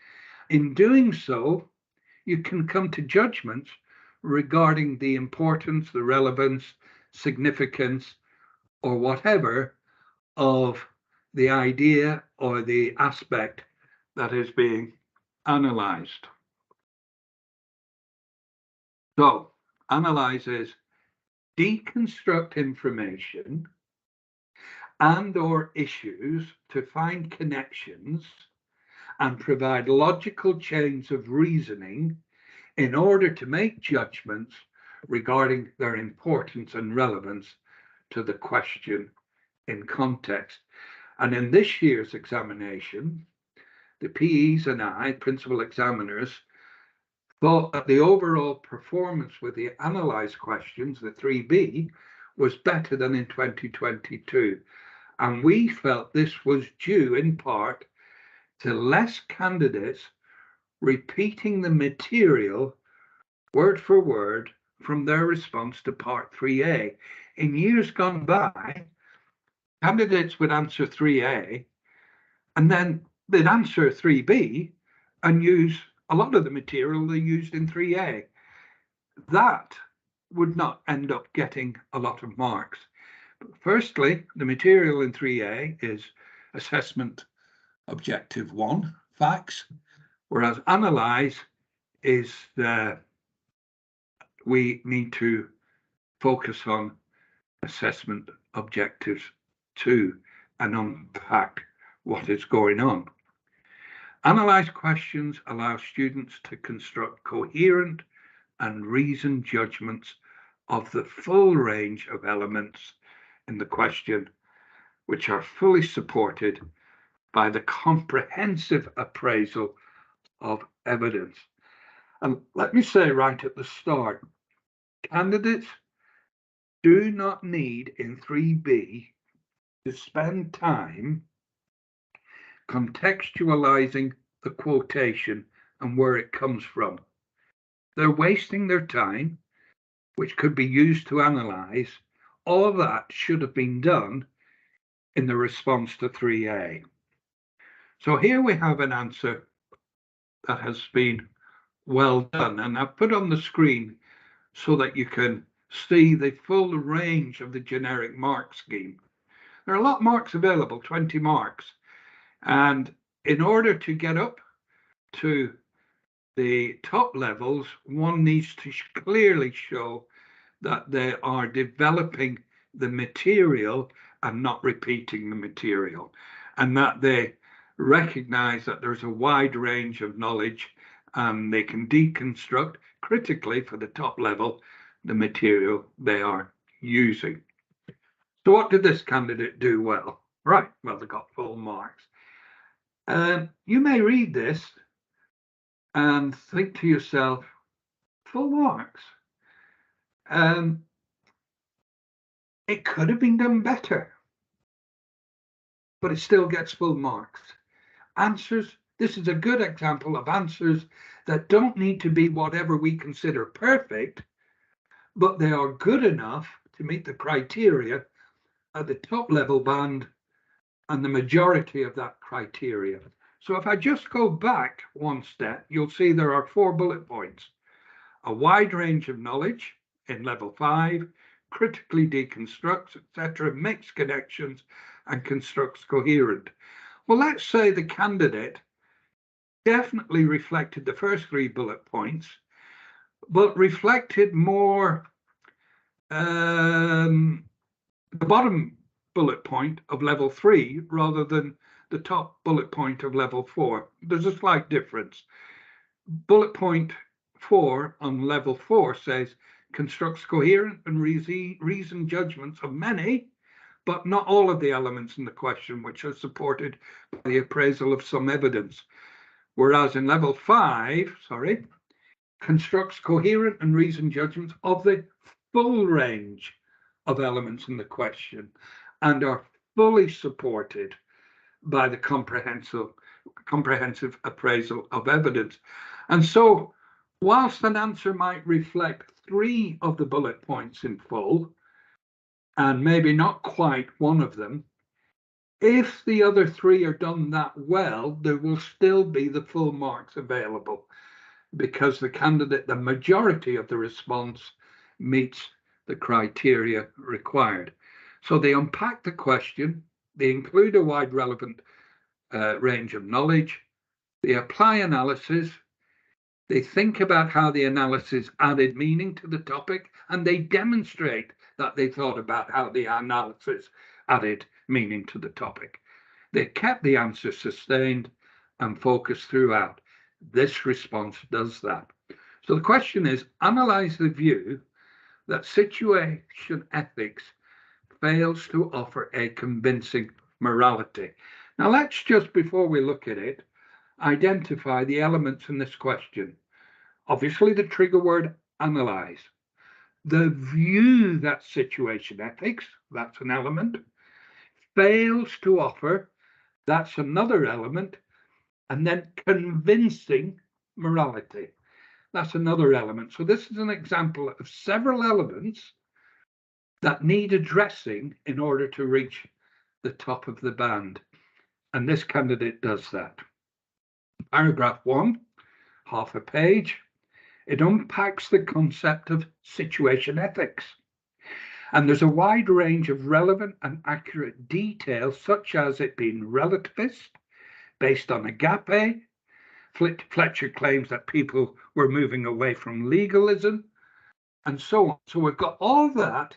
[SPEAKER 2] In doing so, you can come to judgments regarding the importance, the relevance, significance, or whatever of the idea or the aspect that is being analyzed. So, analyze is deconstruct information and or issues to find connections and provide logical chains of reasoning in order to make judgments regarding their importance and relevance to the question in context. And in this year's examination, the PEs and I, principal examiners, thought that the overall performance with the analyzed questions, the 3B, was better than in 2022. And we felt this was due in part to less candidates repeating the material word for word from their response to part 3A. In years gone by, candidates would answer 3A and then they'd answer 3B and use a lot of the material they used in 3A. That would not end up getting a lot of marks. But firstly, the material in 3A is assessment objective 1, facts, whereas analyze is we need to focus on assessment objectives 2 and unpack what is going on. Analyze questions allow students to construct coherent and reasoned judgments of the full range of elements in the question, which are fully supported by the comprehensive appraisal of evidence. And let me say right at the start, candidates do not need in 3B to spend time contextualizing the quotation and where it comes from. They're wasting their time, which could be used to analyze. All of that should have been done in the response to 3A. So here we have an answer that has been well done, and I've put on the screen so that you can see the full range of the generic mark scheme. There are a lot of marks available, 20 marks. And in order to get up to the top levels, one needs to clearly show that they are developing the material and not repeating the material, and that they recognize that there's a wide range of knowledge and they can deconstruct critically for the top level the material they are using. So what did this candidate do well? Right, well, they got full marks. You may read this and think to yourself, full marks. It could have been done better, but it still gets full marks. Answers, this is a good example of answers that don't need to be whatever we consider perfect, but they are good enough to meet the criteria at the top level band and the majority of that criteria. So if I just go back one step, you'll see there are 4 bullet points. A wide range of knowledge in level 5, critically deconstructs, etc., makes connections and constructs coherent. Well, let's say the candidate definitely reflected the first 3 bullet points, but reflected more the bottom bullet point of level 3 rather than the top bullet point of level 4. There's a slight difference. Bullet point 4 on level 4 says constructs coherent and reasoned judgments of many, but not all of the elements in the question which are supported by the appraisal of some evidence. Whereas in level 5, constructs coherent and reasoned judgments of the full range of elements in the question and are fully supported by the comprehensive appraisal of evidence. And so, whilst an answer might reflect 3 of the bullet points in full, and maybe not quite one of them, if the other 3 are done that well, there will still be the full marks available because the majority of the response meets the criteria required. So they unpack the question, they include a wide relevant range of knowledge, they apply analysis, they think about how the analysis added meaning to the topic, and they demonstrate that they thought about how the analysis added meaning to the topic. They kept the answer sustained and focused throughout. This response does that. So the question is, analyze the view that situation ethics fails to offer a convincing morality. Now let's just, before we look at it, identify the elements in this question. Obviously the trigger word analyze. The view that situation ethics, that's an element, fails to offer, that's another element, and then convincing morality. That's another element. So this is an example of several elements that need addressing in order to reach the top of the band. And this candidate does that. Paragraph 1, half a page, it unpacks the concept of situation ethics. And there's a wide range of relevant and accurate details, such as it being relativist, based on agape. Fletcher claims that people were moving away from legalism, and so on. So we've got all that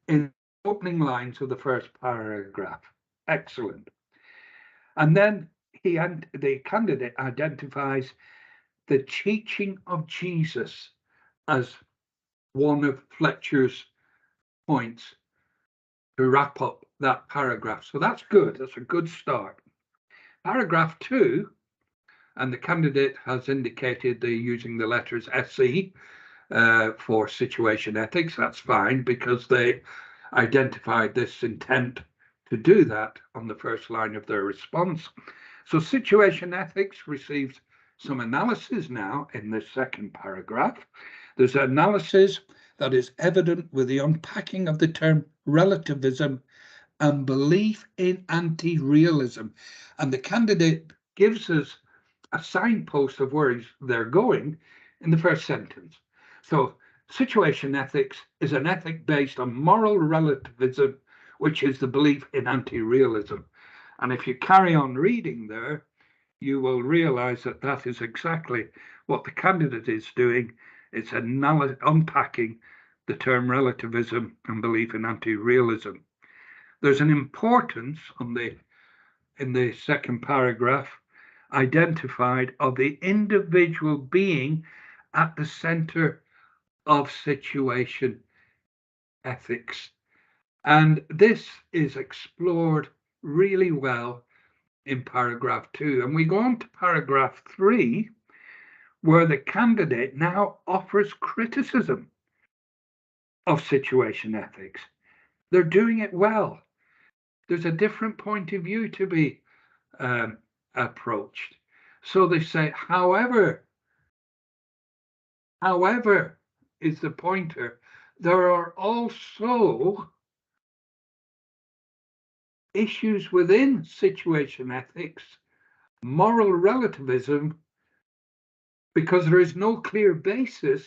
[SPEAKER 2] in the opening lines of the first paragraph. Excellent. And then the candidate identifies the teaching of Jesus as one of Fletcher's points to wrap up that paragraph. So that's good. That's a good start. Paragraph 2, and the candidate has indicated they're using the letters SE for situation ethics. That's fine because they identified this intent to do that on the first line of their response. So situation ethics receives some analysis now in this second paragraph. There's analysis that is evident with the unpacking of the term relativism and belief in anti-realism. And the candidate gives us a signpost of where they're going in the first sentence. So situation ethics is an ethic based on moral relativism, which is the belief in anti-realism. And if you carry on reading there, you will realize that that is exactly what the candidate is doing. It's unpacking the term relativism and belief in anti-realism. There's an importance in the second paragraph identified of the individual being at the center of situation ethics. And this is explored really well in paragraph 2. And we go on to paragraph 3, where the candidate now offers criticism of situation ethics. They're doing it well. There's a different point of view to be approached. So they say, however is the pointer, there are also issues within situation ethics, moral relativism, because there is no clear basis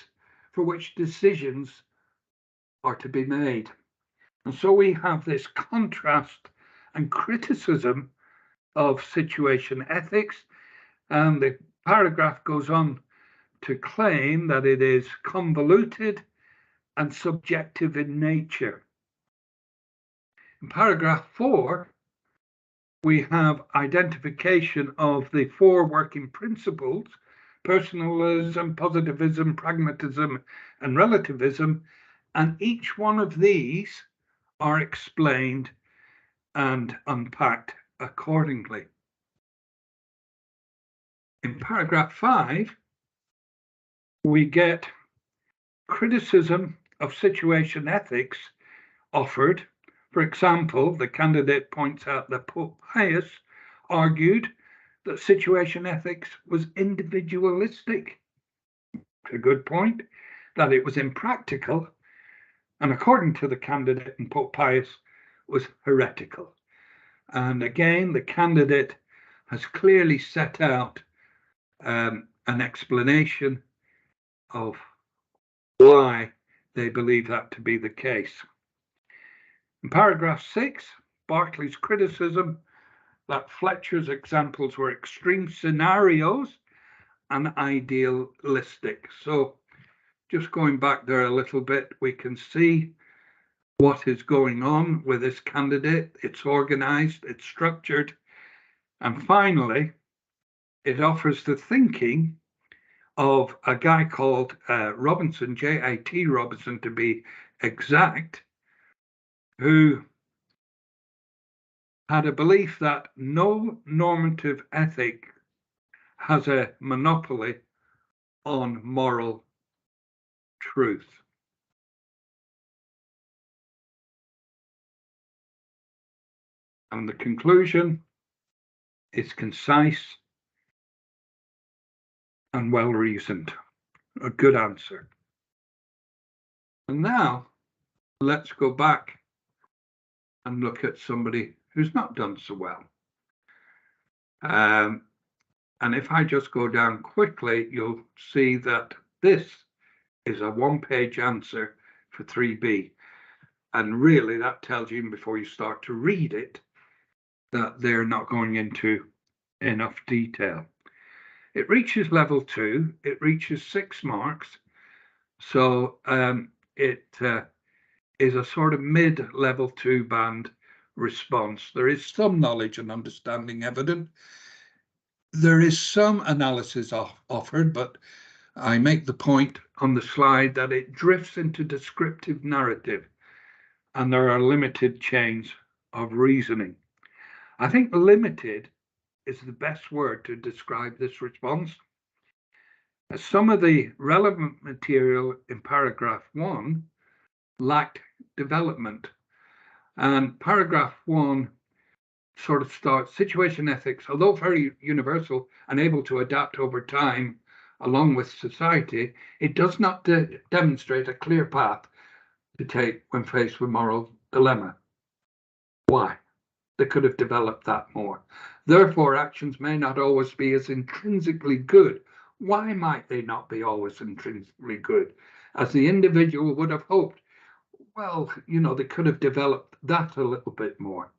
[SPEAKER 2] for which decisions are to be made. And so we have this contrast and criticism of situation ethics, and the paragraph goes on to claim that it is convoluted and subjective in nature. In paragraph 4, we have identification of the 4 working principles: personalism, positivism, pragmatism, and relativism, and each one of these are explained and unpacked accordingly. In paragraph 5, we get criticism of situation ethics offered. For example, the candidate points out that Pope Pius argued that situation ethics was individualistic. A good point, that it was impractical, and according to the candidate and Pope Pius, was heretical. And again, the candidate has clearly set out an explanation of why they believe that to be the case. In paragraph 6, Berkeley's criticism that Fletcher's examples were extreme scenarios and idealistic. So just going back there a little bit, we can see what is going on with this candidate. It's organized, it's structured, and finally, it offers the thinking of a guy called Robinson, J.I.T. Robinson to be exact, who had a belief that no normative ethic has a monopoly on moral truth. And the conclusion is concise and well reasoned. A good answer. And now let's go back and look at somebody who's not done so well. And if I just go down quickly, you'll see that this is a 1-page answer for 3B. And really that tells you, before you start to read it, that they're not going into enough detail. It reaches level 2, it reaches 6 marks. So it is a sort of mid-level 2 band response. There is some knowledge and understanding evident. There is some analysis offered, but I make the point on the slide that it drifts into descriptive narrative, and there are limited chains of reasoning. I think limited is the best word to describe this response. Some of the relevant material in paragraph 1 lacked development. And paragraph 1 sort of starts, situation ethics, although very universal and able to adapt over time along with society, it does not demonstrate a clear path to take when faced with moral dilemma. Why? They could have developed that more. Therefore, actions may not always be as intrinsically good. Why might they not be always intrinsically good, as the individual would have hoped? Well, they could have developed that a little bit more.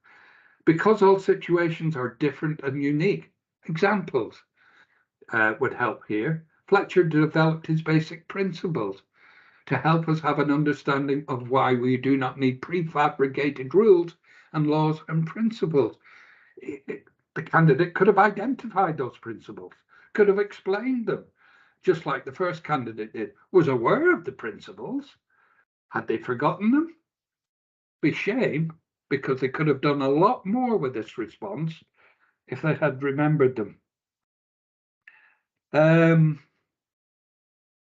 [SPEAKER 2] Because all situations are different and unique. Examples would help here. Fletcher developed his basic principles to help us have an understanding of why we do not need prefabricated rules and laws and principles. The candidate could have identified those principles, could have explained them, just like the first candidate did, was aware of the principles. Had they forgotten them? Be shame, because they could have done a lot more with this response if they had remembered them.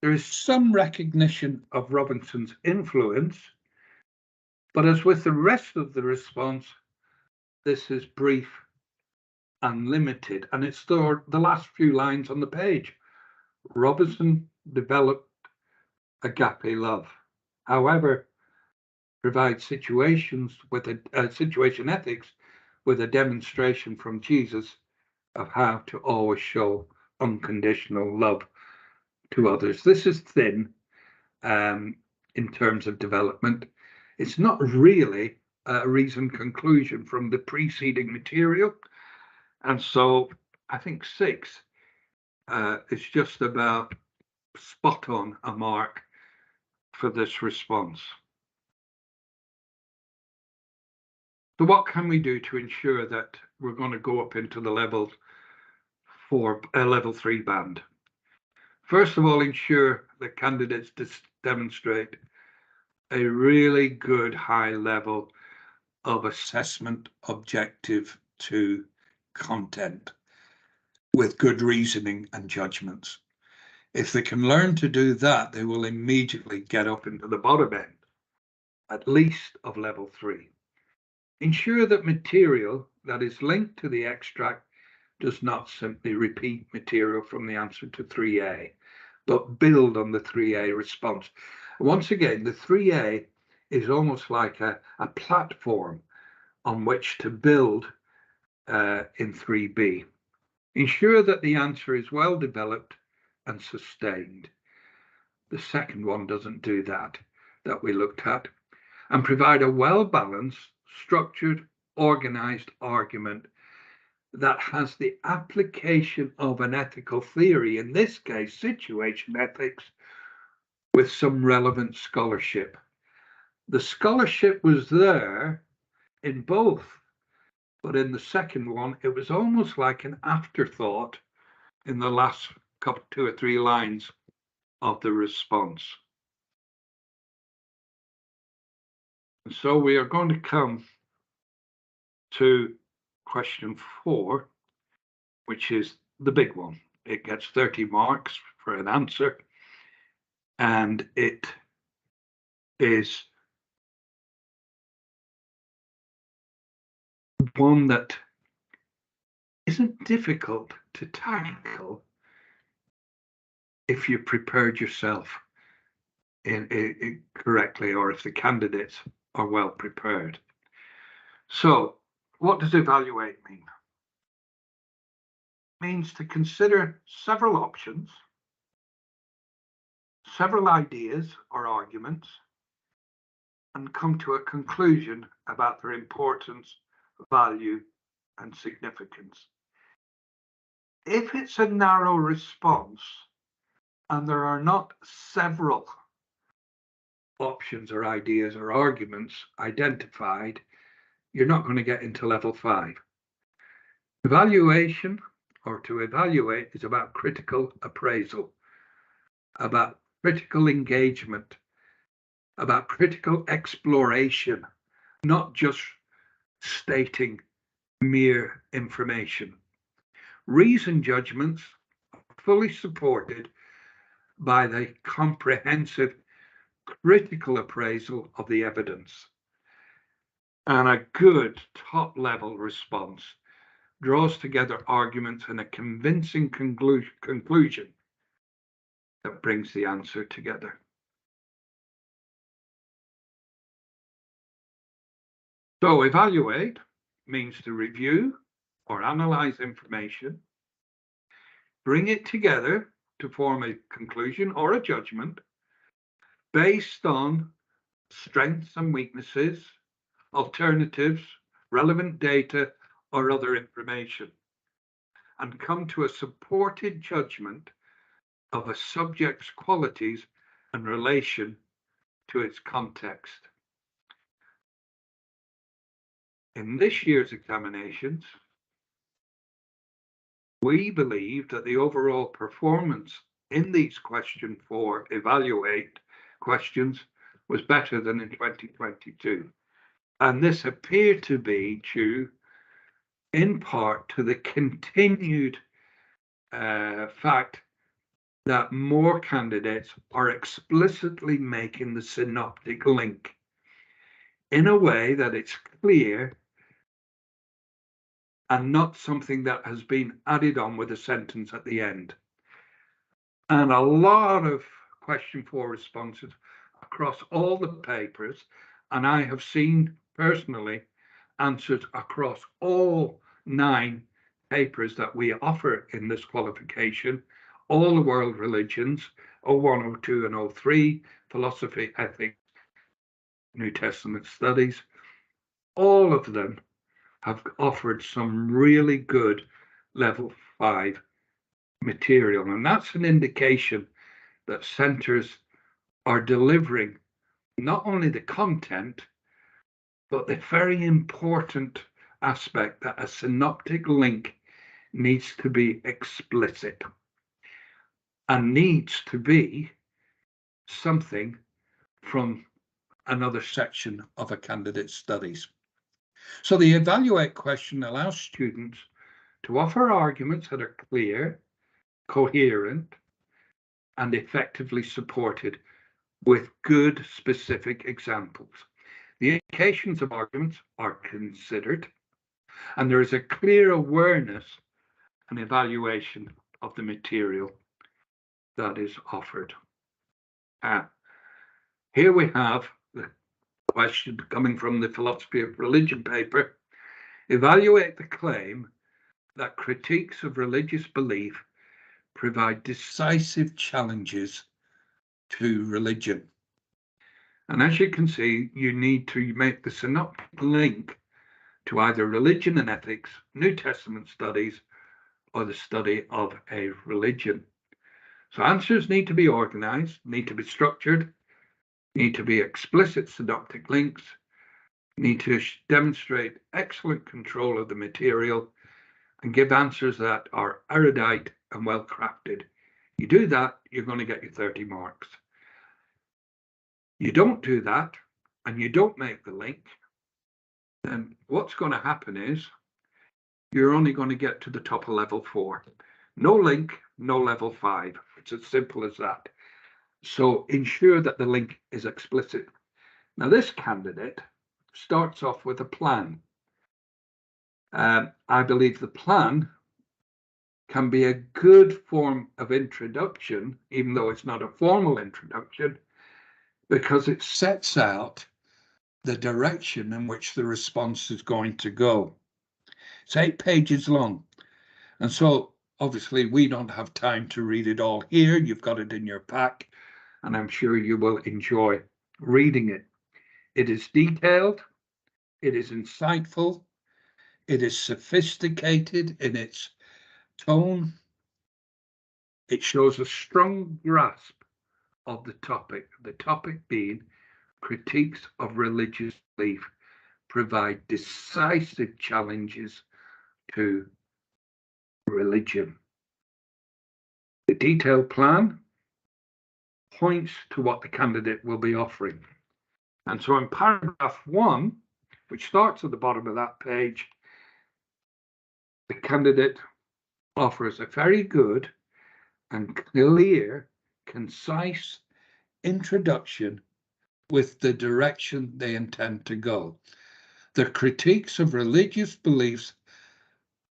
[SPEAKER 2] There is some recognition of Robinson's influence, but as with the rest of the response, this is brief and limited, and it's the last few lines on the page. Robinson developed agape love. However, provides situation ethics with a demonstration from Jesus of how to always show unconditional love to others. This is thin in terms of development. It's not really a reasoned conclusion from the preceding material. And so I think 6 is just about spot on a mark for this response. So what can we do to ensure that we're going to go up into the level 3 band? First of all, ensure that candidates demonstrate a really good high level of assessment objective to content with good reasoning and judgments. If they can learn to do that, they will immediately get up into the bottom end, at least of level 3. Ensure that material that is linked to the extract does not simply repeat material from the answer to 3A, but build on the 3A response. Once again, the 3A is almost like a platform on which to build in 3B. Ensure that the answer is well developed and sustained. The second one doesn't do that we looked at. And provide a well-balanced, structured, organized argument that has the application of an ethical theory, in this case, situation ethics, with some relevant scholarship. The scholarship was there in both, but in the second one, it was almost like an afterthought in the last 2 or 3 lines of the response. And so we are going to come to question 4, which is the big one. It gets 30 marks for an answer, and it is one that isn't difficult to tackle if you prepared yourself in correctly, or if the candidates are well prepared. So what does evaluate mean? It means to consider several options, several ideas or arguments, and come to a conclusion about their importance, value, and significance. If it's a narrow response and there are not several options or ideas or arguments identified, you're not going to get into level 5. Evaluation, or to evaluate, is about critical appraisal, about critical engagement, about critical exploration, not just stating mere information. Reasoned judgments are fully supported by the comprehensive critical appraisal of the evidence. And a good top-level response draws together arguments in a convincing conclusion that brings the answer together. So evaluate means to review or analyze information, bring it together to form a conclusion or a judgment based on strengths and weaknesses, alternatives, relevant data, or other information. and come to a supported judgment of a subject's qualities in relation to its context. In this year's examinations, we believe that the overall performance in these question 4 evaluate questions was better than in 2022. And this appeared to be due in part to the continued fact that more candidates are explicitly making the synoptic link in a way that it's clear and not something that has been added on with a sentence at the end. And a lot of question 4 responses across all the papers, and I have seen personally answers across all 9 papers that we offer in this qualification, all the world religions, 01, 02, and 03, philosophy, ethics, New Testament studies, all of them have offered some really good level 5 material. And that's an indication that centres are delivering not only the content, but the very important aspect that a synoptic link needs to be explicit and needs to be something from another section of a candidate's studies. So the evaluate question allows students to offer arguments that are clear, coherent, and effectively supported with good specific examples. The indications of arguments are considered, and there is a clear awareness and evaluation of the material that is offered. Here we have the question coming from the philosophy of religion paper. Evaluate the claim that critiques of religious belief provide decisive challenges to religion. And as you can see, you need to make the synoptic link to either religion and ethics, New Testament studies, or the study of a religion. So answers need to be organized, need to be structured, need to be explicit synoptic links, need to demonstrate excellent control of the material, and give answers that are erudite and well crafted. You do that, you're going to get your 30 marks. You don't do that, and you don't make the link, then what's going to happen is you're only going to get to the top of level 4. No link, no level 5. It's as simple as that. So ensure that the link is explicit. Now, this candidate starts off with a plan. I believe the plan can be a good form of introduction, even though it's not a formal introduction, because it sets out the direction in which the response is going to go. It's 8 pages long. And so obviously we don't have time to read it all here. You've got it in your pack, and I'm sure you will enjoy reading it. It is detailed, it is insightful, it is sophisticated in its tone. It shows a strong grasp of the topic being critiques of religious belief provide decisive challenges to religion. The detailed plan points to what the candidate will be offering. And so in paragraph 1, which starts at the bottom of that page, the candidate offers a very good and clear, concise introduction with the direction they intend to go. The critiques of religious beliefs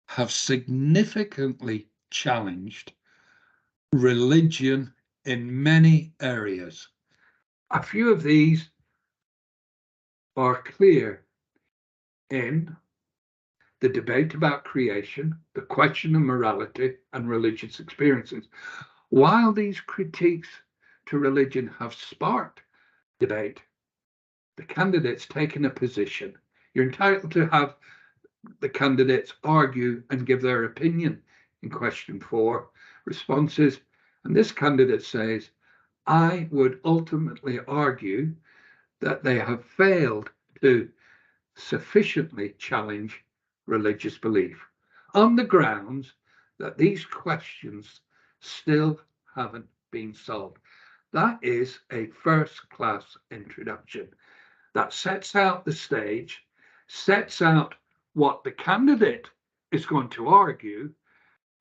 [SPEAKER 2] have significantly challenged religion in many areas. A few of these are clear in the debate about creation, the question of morality, and religious experiences. While these critiques to religion have sparked debate, the candidate's taken a position. You're entitled to have the candidates argue and give their opinion in question 4 responses, and this candidate says, I would ultimately argue that they have failed to sufficiently challenge religious belief on the grounds that these questions still haven't been solved. That is a first-class introduction that sets out the stage, sets out what the candidate is going to argue,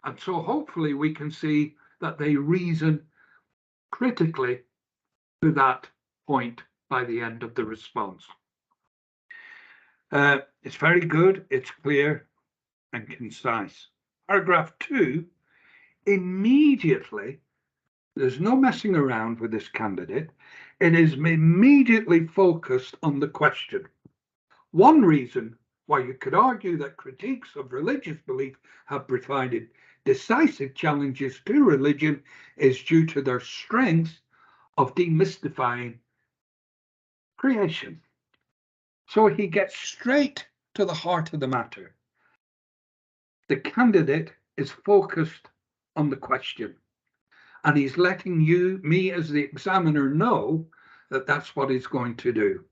[SPEAKER 2] and so hopefully we can see that they reason critically to that point by the end of the response. It's very good, it's clear and concise. Paragraph 2, immediately, there's no messing around with this candidate. It is immediately focused on the question. One reason why you could argue that critiques of religious belief have provided decisive challenges to religion is due to their strength of demystifying creation. So he gets straight to the heart of the matter. The candidate is focused on the question, and he's letting me as the examiner know that that's what he's going to do.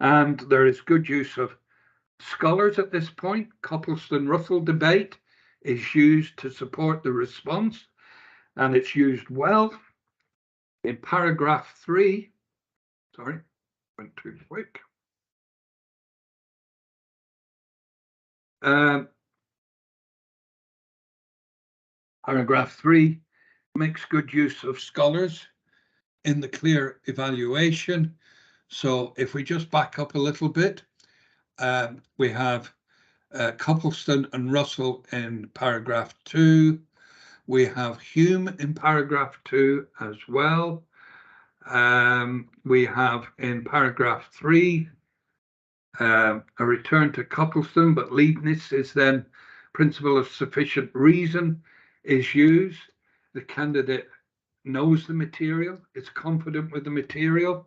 [SPEAKER 2] And there is good use of scholars at this point. Copleston-Russell debate is used to support the response, and it's used well in paragraph 3. Sorry, went too quick. Paragraph 3 makes good use of scholars in the clear evaluation. So if we just back up a little bit, we have Copleston and Russell in paragraph 2. We have Hume in paragraph 2 as well. We have in paragraph 3 a return to Copleston, but Leibniz is then principle of sufficient reason is used. The candidate knows the material, is confident with the material,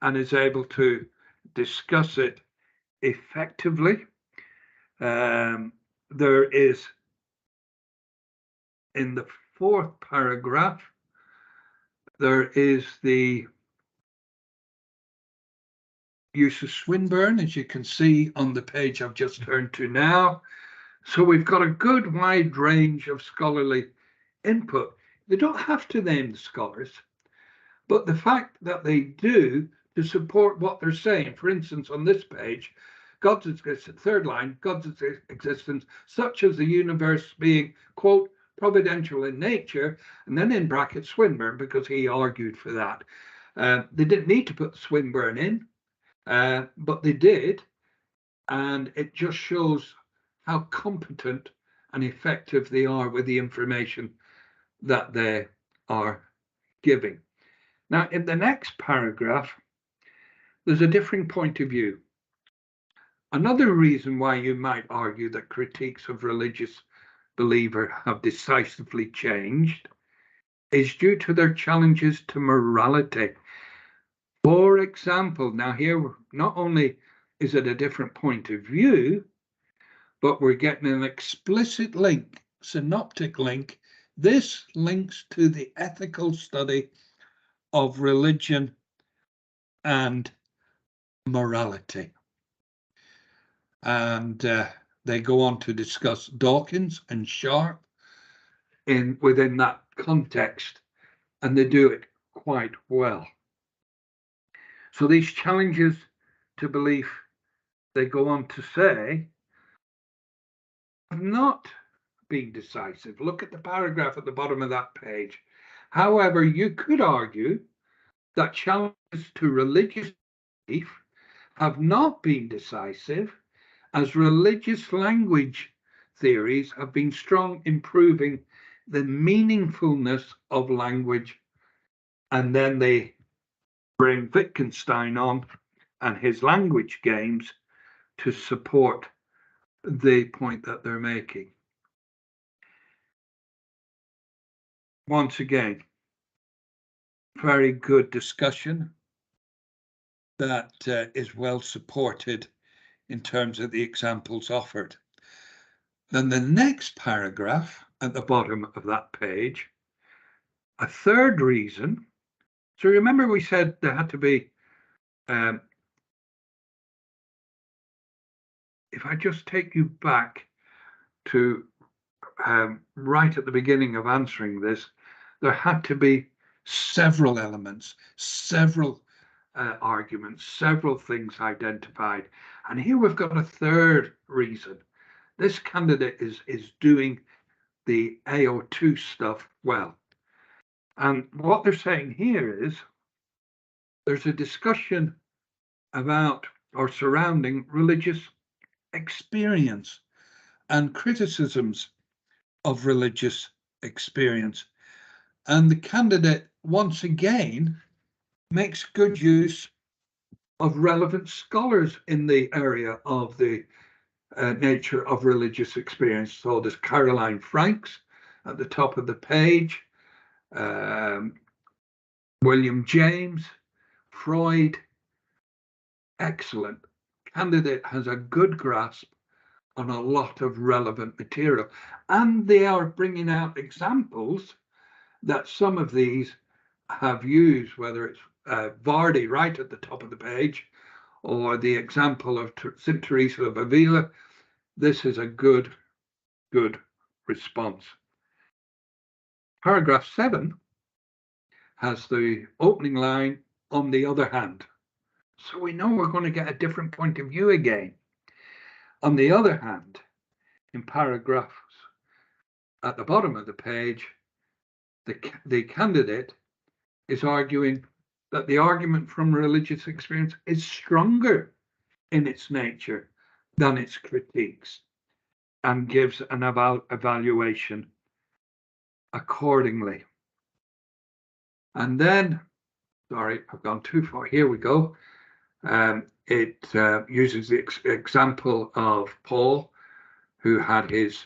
[SPEAKER 2] and is able to discuss it effectively. There is, in the 4th paragraph, there is the use of Swinburne, as you can see on the page I've just turned to now. So we've got a good wide range of scholarly input. They don't have to name the scholars, but the fact that they do to support what they're saying. For instance, on this page, God's existence, third line, God's existence, such as the universe being, quote, providential in nature, and then in brackets Swinburne, because he argued for that. They didn't need to put Swinburne in, but they did, and it just shows how competent and effective they are with the information that they are giving. Now, in the next paragraph, there's a differing point of view. Another reason why you might argue that critiques of religious believer have decisively changed is due to their challenges to morality. For example, now here, not only is it a different point of view, but we're getting an explicit link, synoptic link. This links to the ethical study of religion and morality. And they go on to discuss Dawkins and Sharp within that context, and they do it quite well. So these challenges to belief, they go on to say, have not been decisive. Look at the paragraph at the bottom of that page. However, you could argue that challenges to religious belief have not been decisive, as religious language theories have been strong in proving the meaningfulness of language. And then they bring Wittgenstein on and his language games to support the point that they're making. Once again, very good discussion that is well supported in terms of the examples offered. Then the next paragraph at the bottom of that page. A third reason, so remember we said there had to be, if I just take you back to right at the beginning of answering this, there had to be several elements, several arguments, several things identified. And here we've got a third reason. This candidate is doing the AO2 stuff well. And what they're saying here is there's a discussion about or surrounding religious experience and criticisms of religious experience. And the candidate, once again, makes good use of relevant scholars in the area of the nature of religious experience. So there's Caroline Franks at the top of the page, William James, Freud. Excellent. Candidate has a good grasp on a lot of relevant material. And they are bringing out examples that some of these have used, whether it's Vardy right at the top of the page, or the example of St. Teresa of Avila. This is a good response. Paragraph 7 has the opening line, on the other hand. So we know we're going to get a different point of view again. On the other hand, in paragraphs at the bottom of the page, the candidate is arguing that the argument from religious experience is stronger in its nature than its critiques, and gives an evaluation accordingly. And then, sorry, I've gone too far. Here we go. It uses the example of Paul, who had his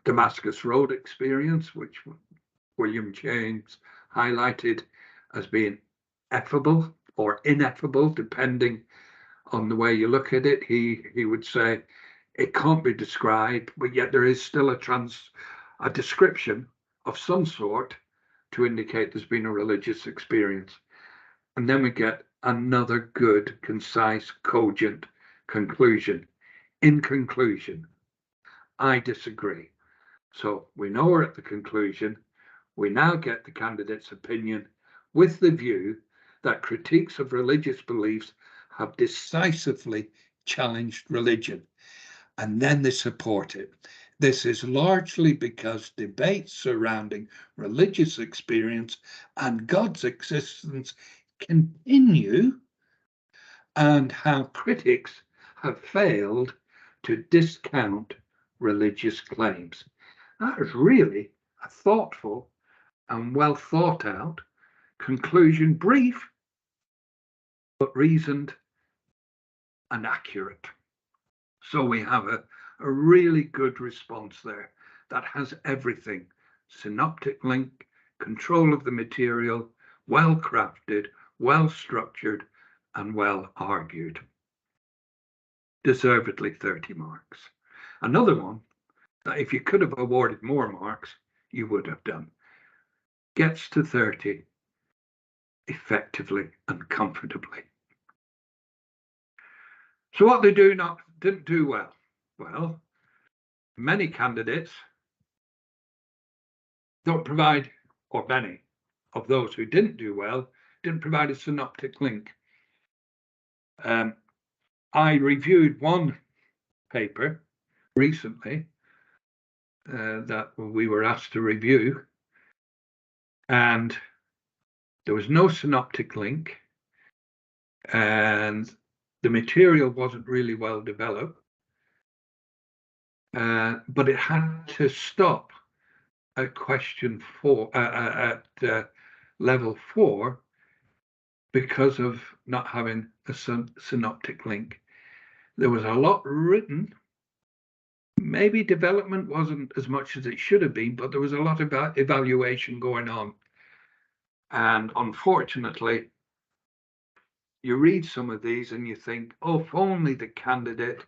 [SPEAKER 2] Damascus Road experience, which William James highlighted as being effable or ineffable, depending on the way you look at it. He would say it can't be described, but yet there is still a description of some sort to indicate there's been a religious experience. And then we get another good, concise, cogent conclusion. In conclusion, I disagree. So we know we're at the conclusion. We now get the candidate's opinion with the view that critiques of religious beliefs have decisively challenged religion, and then they support it. This is largely because debates surrounding religious experience and God's existence continue, and how critics have failed to discount religious claims. That is really a thoughtful and well thought out conclusion, brief, but reasoned and accurate. So we have a really good response there that has everything: synoptic link, control of the material, well crafted, well structured, and well argued. Deservedly 30 marks. Another one that if you could have awarded more marks, you would have done. Gets to 30 effectively and comfortably. So what they didn't do well? Well, many candidates don't provide, or many of those who didn't do well, didn't provide a synoptic link. I reviewed one paper recently that we were asked to review, and there was no synoptic link, and the material wasn't really well developed, but it had to stop at question 4, at level 4, because of not having a synoptic link. There was a lot written. Maybe development wasn't as much as it should have been, but there was a lot of evaluation going on. And unfortunately, you read some of these and you think, oh, if only the candidate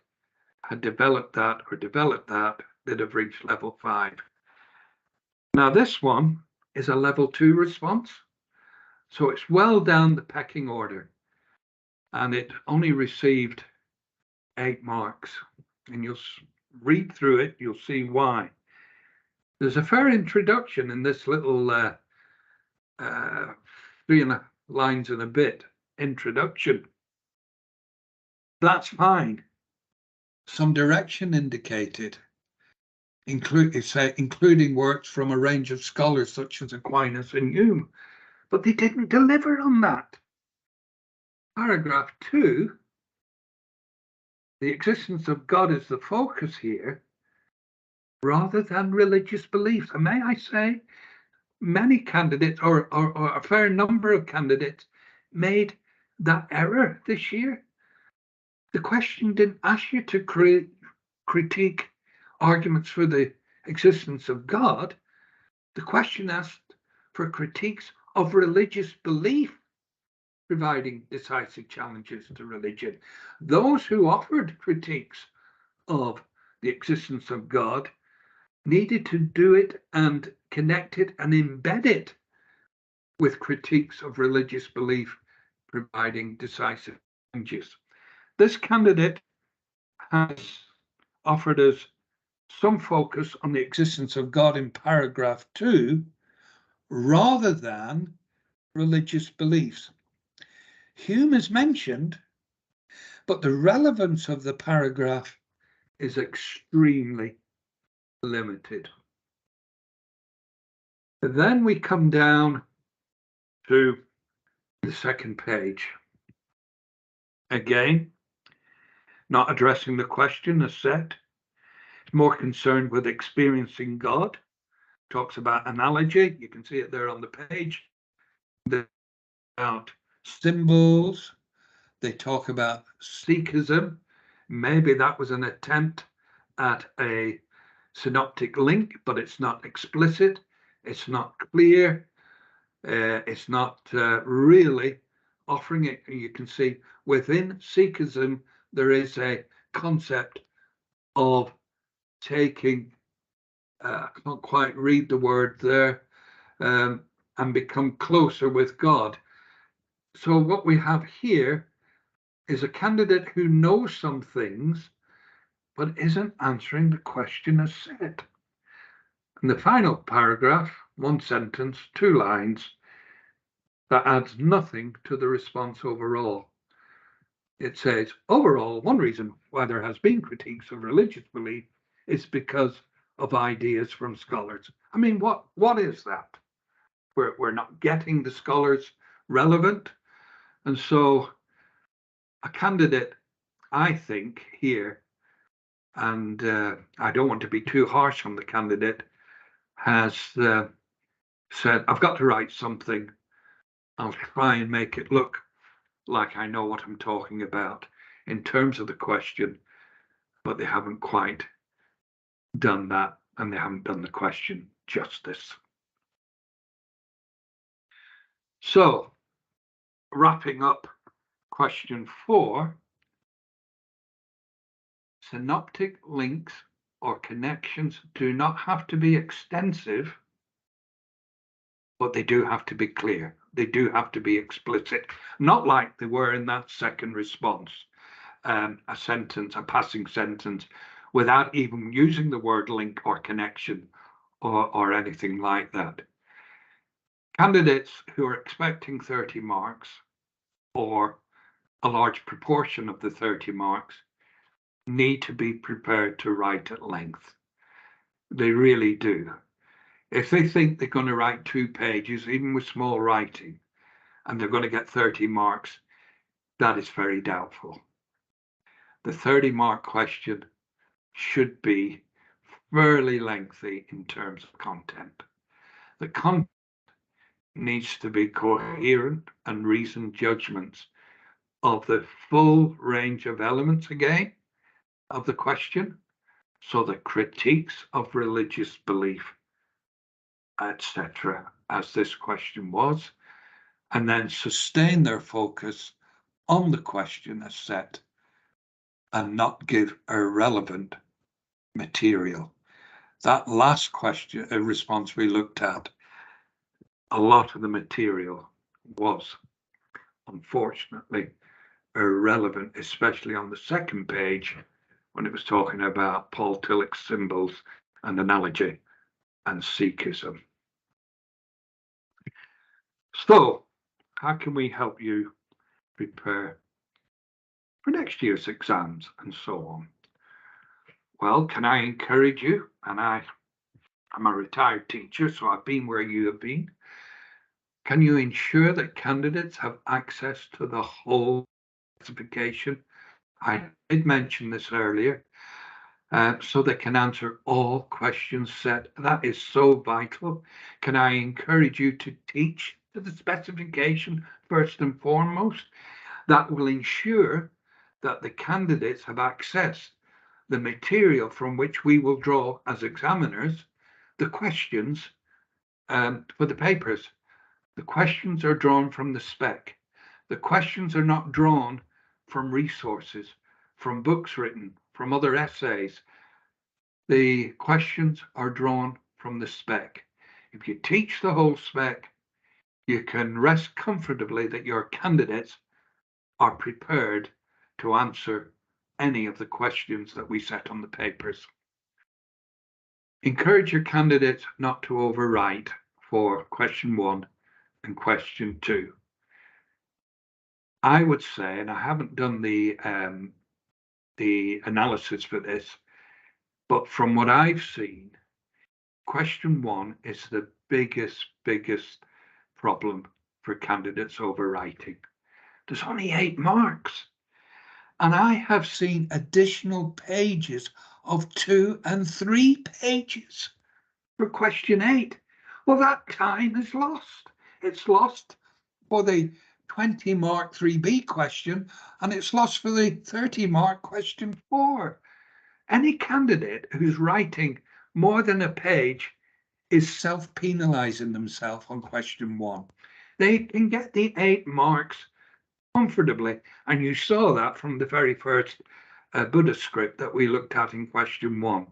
[SPEAKER 2] had developed that or developed that, they'd have reached level 5. Now this one is a level 2 response, so it's well down the pecking order, and it only received 8 marks, and you'll read through it, you'll see why. There's a fair introduction in this little 3 lines and a bit introduction. That's fine. Some direction indicated, including works from a range of scholars such as Aquinas and Hume, but they didn't deliver on that. Paragraph 2, the existence of God is the focus here, rather than religious beliefs. And may I say, many candidates, or a fair number of candidates, made that error this year. The question didn't ask you to critique arguments for the existence of God. The question asked for critiques of religious belief, providing decisive challenges to religion. Those who offered critiques of the existence of God needed to do it and connect it and embed it with critiques of religious belief, providing decisive challenges. This candidate has offered us some focus on the existence of God in paragraph 2, rather than religious beliefs. Hume is mentioned, but the relevance of the paragraph is extremely limited. Then we come down to the second page. Again, not addressing the question as set, more concerned with experiencing God. Talks about analogy, you can see it there on the page. About symbols, they talk about Sikhism. Maybe that was an attempt at a synoptic link, but it's not explicit, it's not clear, it's not really offering it. You can see within Sikhism there is a concept of taking, I can't quite read the word there, and become closer with God. So what we have here is a candidate who knows some things, but isn't answering the question as set. In the final paragraph, 1 sentence, 2 lines, that adds nothing to the response overall. It says, overall, one reason why there has been critiques of religious belief is because of ideas from scholars. I mean, what is that? We're not getting the scholars relevant. And so a candidate, I think here, and I don't want to be too harsh on the candidate, has said, I've got to write something. I'll try and make it look like I know what I'm talking about in terms of the question, but they haven't quite done that, and they haven't done the question justice. So, wrapping up question 4, synoptic links or connections do not have to be extensive, but they do have to be clear. They do have to be explicit, not like they were in that second response, a sentence, a passing sentence, without even using the word link or connection or anything like that. Candidates who are expecting 30 marks, or a large proportion of the 30 marks, need to be prepared to write at length. They really do. If they think they're going to write 2 pages, even with small writing, and they're going to get 30 marks, that is very doubtful. The 30-mark question should be fairly lengthy in terms of content. The content needs to be coherent and reasoned judgments of the full range of elements, again, of the question. So the critiques of religious belief, etc., as this question was, and then sustain their focus on the question as set and not give irrelevant material. that last question, response we looked at, a lot of the material was unfortunately irrelevant, especially on the second page when it was talking about Paul Tillich's symbols and analogy and Sikhism. So, how can we help you prepare for next year's exams and so on? Well, can I encourage you? And I'm a retired teacher, so I've been where you have been. Can you ensure that candidates have access to the whole specification? I did mention this earlier, so they can answer all questions set. That is so vital. Can I encourage you to teach to the specification first and foremost? That will ensure that the candidates have accessed the material from which we will draw as examiners the questions for the papers. The questions are drawn from the spec. The questions are not drawn from resources, from books written, from other essays. The questions are drawn from the spec. If you teach the whole spec, you can rest comfortably that your candidates are prepared to answer any of the questions that we set on the papers. Encourage your candidates not to overwrite for question 1 and question 2. I would say, and I haven't done the analysis for this, but from what I've seen, question 1 is the biggest problem for candidates overwriting. There's only 8 marks. And I have seen additional pages of 2 and 3 pages for question 8. Well, that time is lost. It's lost for the 20 mark 3B question, and it's lost for the 30 mark question 4. Any candidate who's writing more than a page is self-penalizing themselves on question 1. They can get the 8 marks comfortably, and you saw that from the very first Buddha script that we looked at in question 1.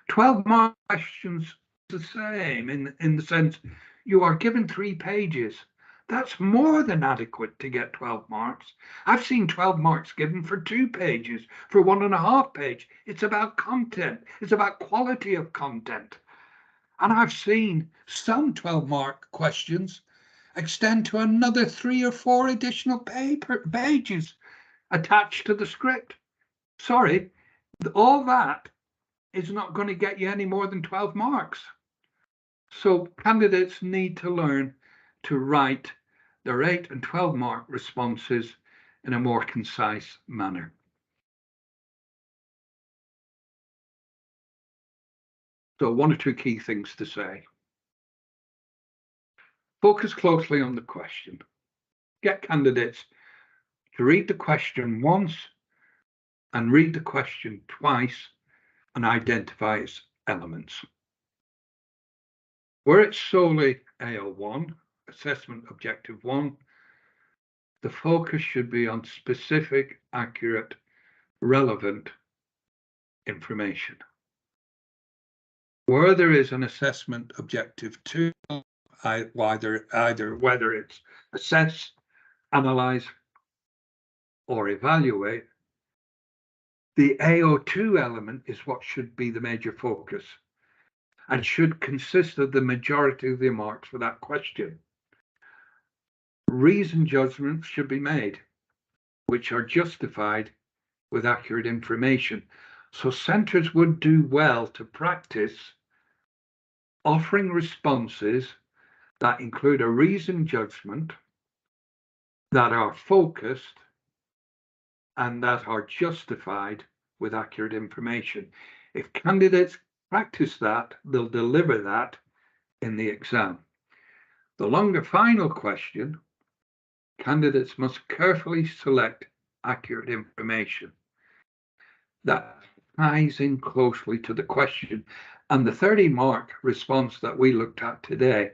[SPEAKER 2] 12 mark questions the same in the sense you are given 3 pages. That's more than adequate to get 12 marks. I've seen 12 marks given for 2 pages, for 1.5 pages. It's about content. It's about quality of content. And I've seen some 12 mark questions extend to another 3 or 4 additional pages attached to the script. Sorry, all that is not going to get you any more than 12 marks. So candidates need to learn to write their 8 and 12 mark responses in a more concise manner. So 1 or 2 key things to say. Focus closely on the question. Get candidates to read the question once and read the question twice and identify its elements. Where it's solely AL1, Assessment Objective 1, the focus should be on specific, accurate, relevant information. Where there is an Assessment Objective 2, whether it's assess, analyze, or evaluate, the AO2 element is what should be the major focus and should consist of the majority of the marks for that question. Reasoned judgments should be made, which are justified with accurate information. So centres would do well to practice offering responses that include a reasoned judgment, that are focused, and that are justified with accurate information. If candidates practice that, they'll deliver that in the exam. The longer final question, candidates must carefully select accurate information that ties in closely to the question. And the 30 mark response that we looked at today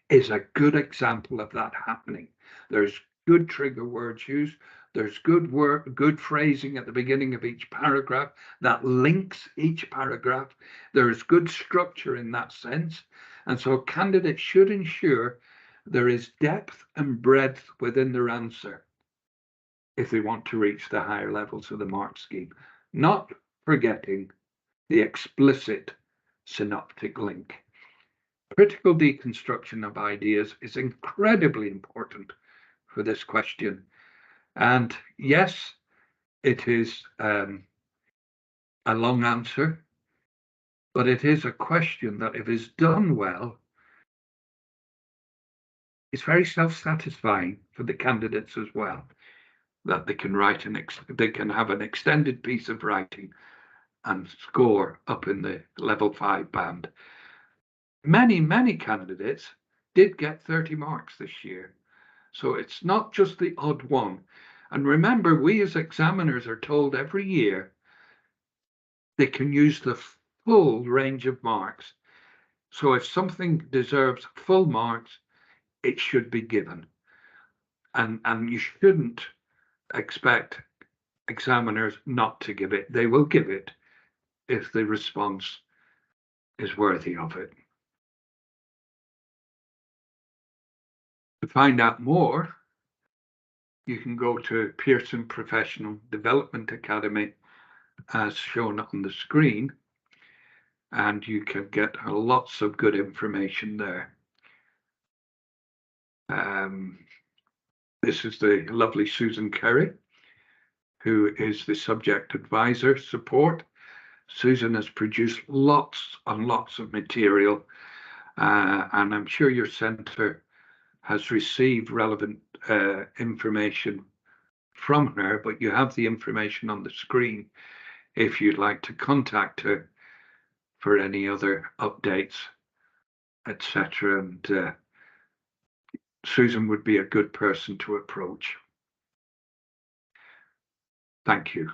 [SPEAKER 2] is a good example of that happening. There's good trigger words used. There's good work, good phrasing at the beginning of each paragraph that links each paragraph. There is good structure in that sense. And so candidates should ensure there is depth and breadth within their answer if they want to reach the higher levels of the mark scheme, not forgetting the explicit synoptic link. Critical deconstruction of ideas is incredibly important for this question. And yes, it is a long answer, but it is a question that, if it's done well, is very self-satisfying for the candidates as well, that they can write they can have an extended piece of writing and score up in the level 5 band. Many candidates did get 30 marks this year. So it's not just the odd one. And remember, we as examiners are told every year they can use the full range of marks. So if something deserves full marks, it should be given. And you shouldn't expect examiners not to give it. They will give it if the response is worthy of it. To find out more, you can go to Pearson Professional Development Academy as shown on the screen, and you can get lots of good information there. This is the lovely Susan Kerry, who is the subject advisor support. Susan has produced lots and lots of material, and I'm sure your centre has received relevant information from her, but you have the information on the screen if you'd like to contact her for any other updates, etc. And Susan would be a good person to approach. Thank you.